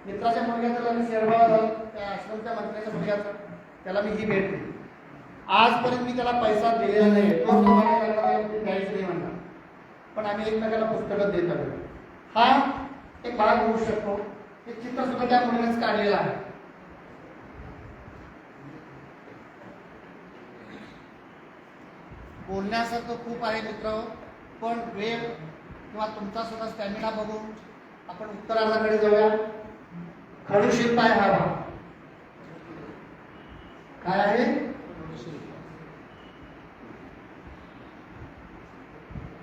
Speaker 1: मित्राच्या मुलग्याचं लग्न शेरगाव झालं, त्या आश्रमच्या मंत्र्याच्या मुलग्याचं, त्याला मी ही भेट दिली. आजपर्यंत मी त्याला पैसा दिलेला नाही. तो द्यायचं नाही म्हणतात, पण आम्ही एकमेकाला पुस्तकं देत आलो. हा एक भाग होऊ शकतो. हे चित्र सुद्धा त्या मुलीनेच काढलेलं आहे. बोलण्यासारखं खूप आहे मित्र, पण वेळ किंवा तुमचा सुद्धा स्टॅमिना बघून आपण उत्तरार्धाकडे जाऊया. खडूशिल्प आहे हा भाग. काय आहे?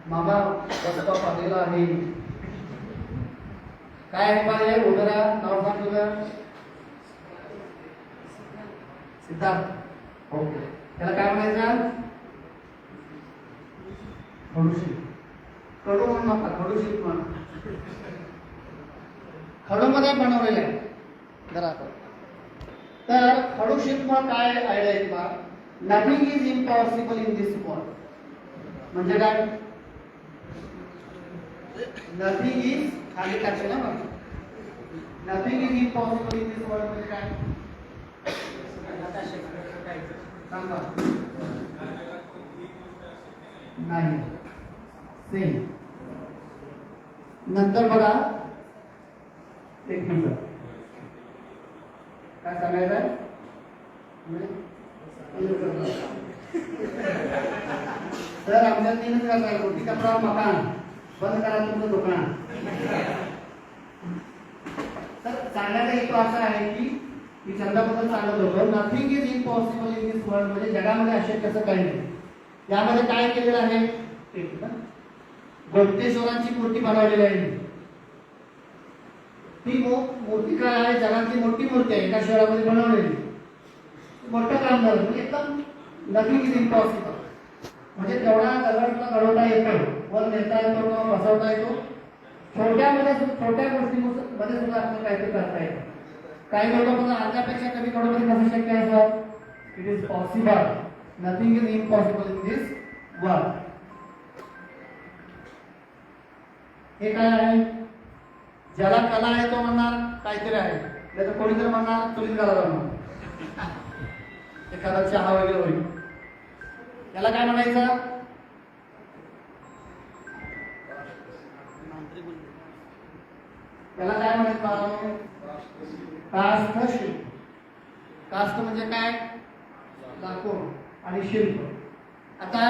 Speaker 1: मामा बसपा पाहिलेला आहे. काय आहे पाहिजे? उदरा नाव सांग तुझं. सिद्धार्थ. ओके. त्याला काय म्हणायचं? खडूशिल्प. कडू म्हणून नका, खडूशिल्प म्हणा. खडूमध्ये बनवलेलं आहे. जरा तर खडूशिल्प काय आयडिया आहे बा? Nothing is impossible in this world. म्हणजे काय? नथिंग इज खाली टाकलं ना, nothing is impossible in this world म्हणजे काय सांगा नाही सेम नंतर बघा एक मिनिट काय सांगायचं आहे सर आमच्या 3च करणार रोटी कपडा मकान बंद करा तुमचं दुकान तर सांगायचा हेतू असा आहे की मी छंदाबद्दल सांगत होतो nothing is impossible in this world म्हणजे जगामध्ये अशक्य असं काही नाही यामध्ये काय केलेलं आहे गोमतेश्वरांची मूर्ती बनवलेली आहे ती मूर्ती काय आहे जगातली मोठी मूर्ती आहे एका शहरामध्ये बनवलेली मोठं काम झालं म्हणजे एकदम नथिंग इज इम्पॉसिबल म्हणजे तेवढा दगड घडवता येतो वर नेता येतो किंवा बसवता येतो छोट्या गोष्टीमध्ये सुद्धा आपल्याला काहीतरी करता येतं काही लोक पण अर्ध्यापेक्षा कमी घडवणे कसं शक्य आहे sir it is possible nothing is impossible in this world हे काय आहे ज्याला कला आहे तो म्हणणार काहीतरी आहे नाहीतर कोणीतरी म्हणणार चुलीत घालायला म्हणणार एखादा चहा वगैरे होईल त्याला काय म्हणायचं त्याला काय म्हणायचं काष्ठशिल्प काष्ठ म्हणजे काय लाकूड आणि शिल्प आता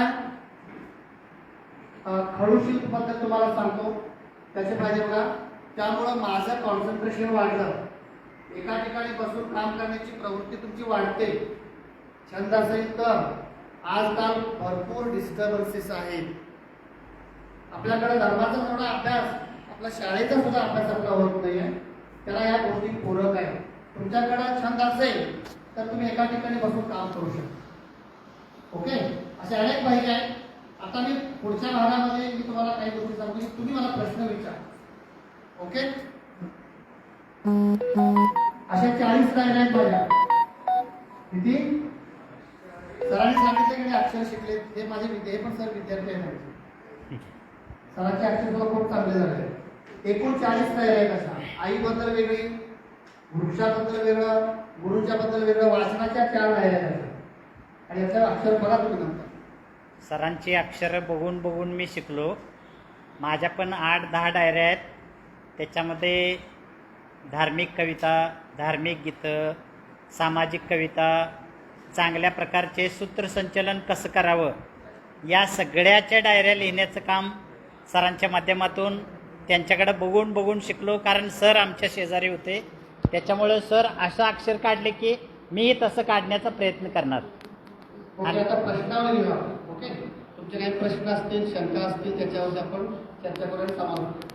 Speaker 1: खडूशिल्प बद्दल तुम्हाला सांगतो त्याचे फायदे बघा त्यामुळं माझं कॉन्सन्ट्रेशन वाढलं एका ठिकाणी बसून काम करण्याची प्रवृत्ती तुमची वाढते छंद असेल तर आजकाल भरपूर डिस्टर्बन्सेस आहेत आपल्याकडे धर्माचा थोडा अभ्यास आपला शाळेचा सुद्धा अभ्यास आपला होत नाही आहे त्याला या गोष्टी पूरक आहे तुमच्याकडे छंद असेल तर तुम्ही एका ठिकाणी बसून काम करू शकता ओके असे अनेक पाहिजे आहेत आता मी पुढच्या भागामध्ये मी तुम्हाला काही गोष्टी सांगतो की तुम्ही मला प्रश्न विचारा ओके अशा 40 लाईन आहेत माझ्या किती सरांनी सांगितलं की अक्षर शिकले हे माझे हे पण सर विद्यार्थी आहेत सरांचे अक्षर सुद्धा खूप चांगले झाले एकूण 40 तयार आहेत अशा आईबद्दल वेगळी वृक्षाबद्दल वेगळं गुरुच्या बद्दल वेगळं वाचनाच्या 4 डायऱ्या आहेत आणि याचं अक्षर बघा तुम्ही नंतर
Speaker 6: सरांची अक्षरं बघून बघून मी शिकलो माझ्या पण 8-10 डायऱ्या आहेत त्याच्यामध्ये धार्मिक कविता धार्मिक गीतं सामाजिक कविता चांगल्या प्रकारचे सूत्रसंचलन कसं करावं या सगळ्याच्या डायऱ्या लिहिण्याचं काम सरांच्या माध्यमातून त्यांच्याकडे बघून बघून शिकलो कारण सर आमच्या शेजारी होते त्याच्यामुळे सर असं अक्षर काढले की मी तसं काढण्याचा प्रयत्न करणार
Speaker 1: ओके आता प्रश्नावली घेऊ ओके तुमचे काही प्रश्न असतील शंका असतील त्याच्यावर आपण चर्चा करून समाप्त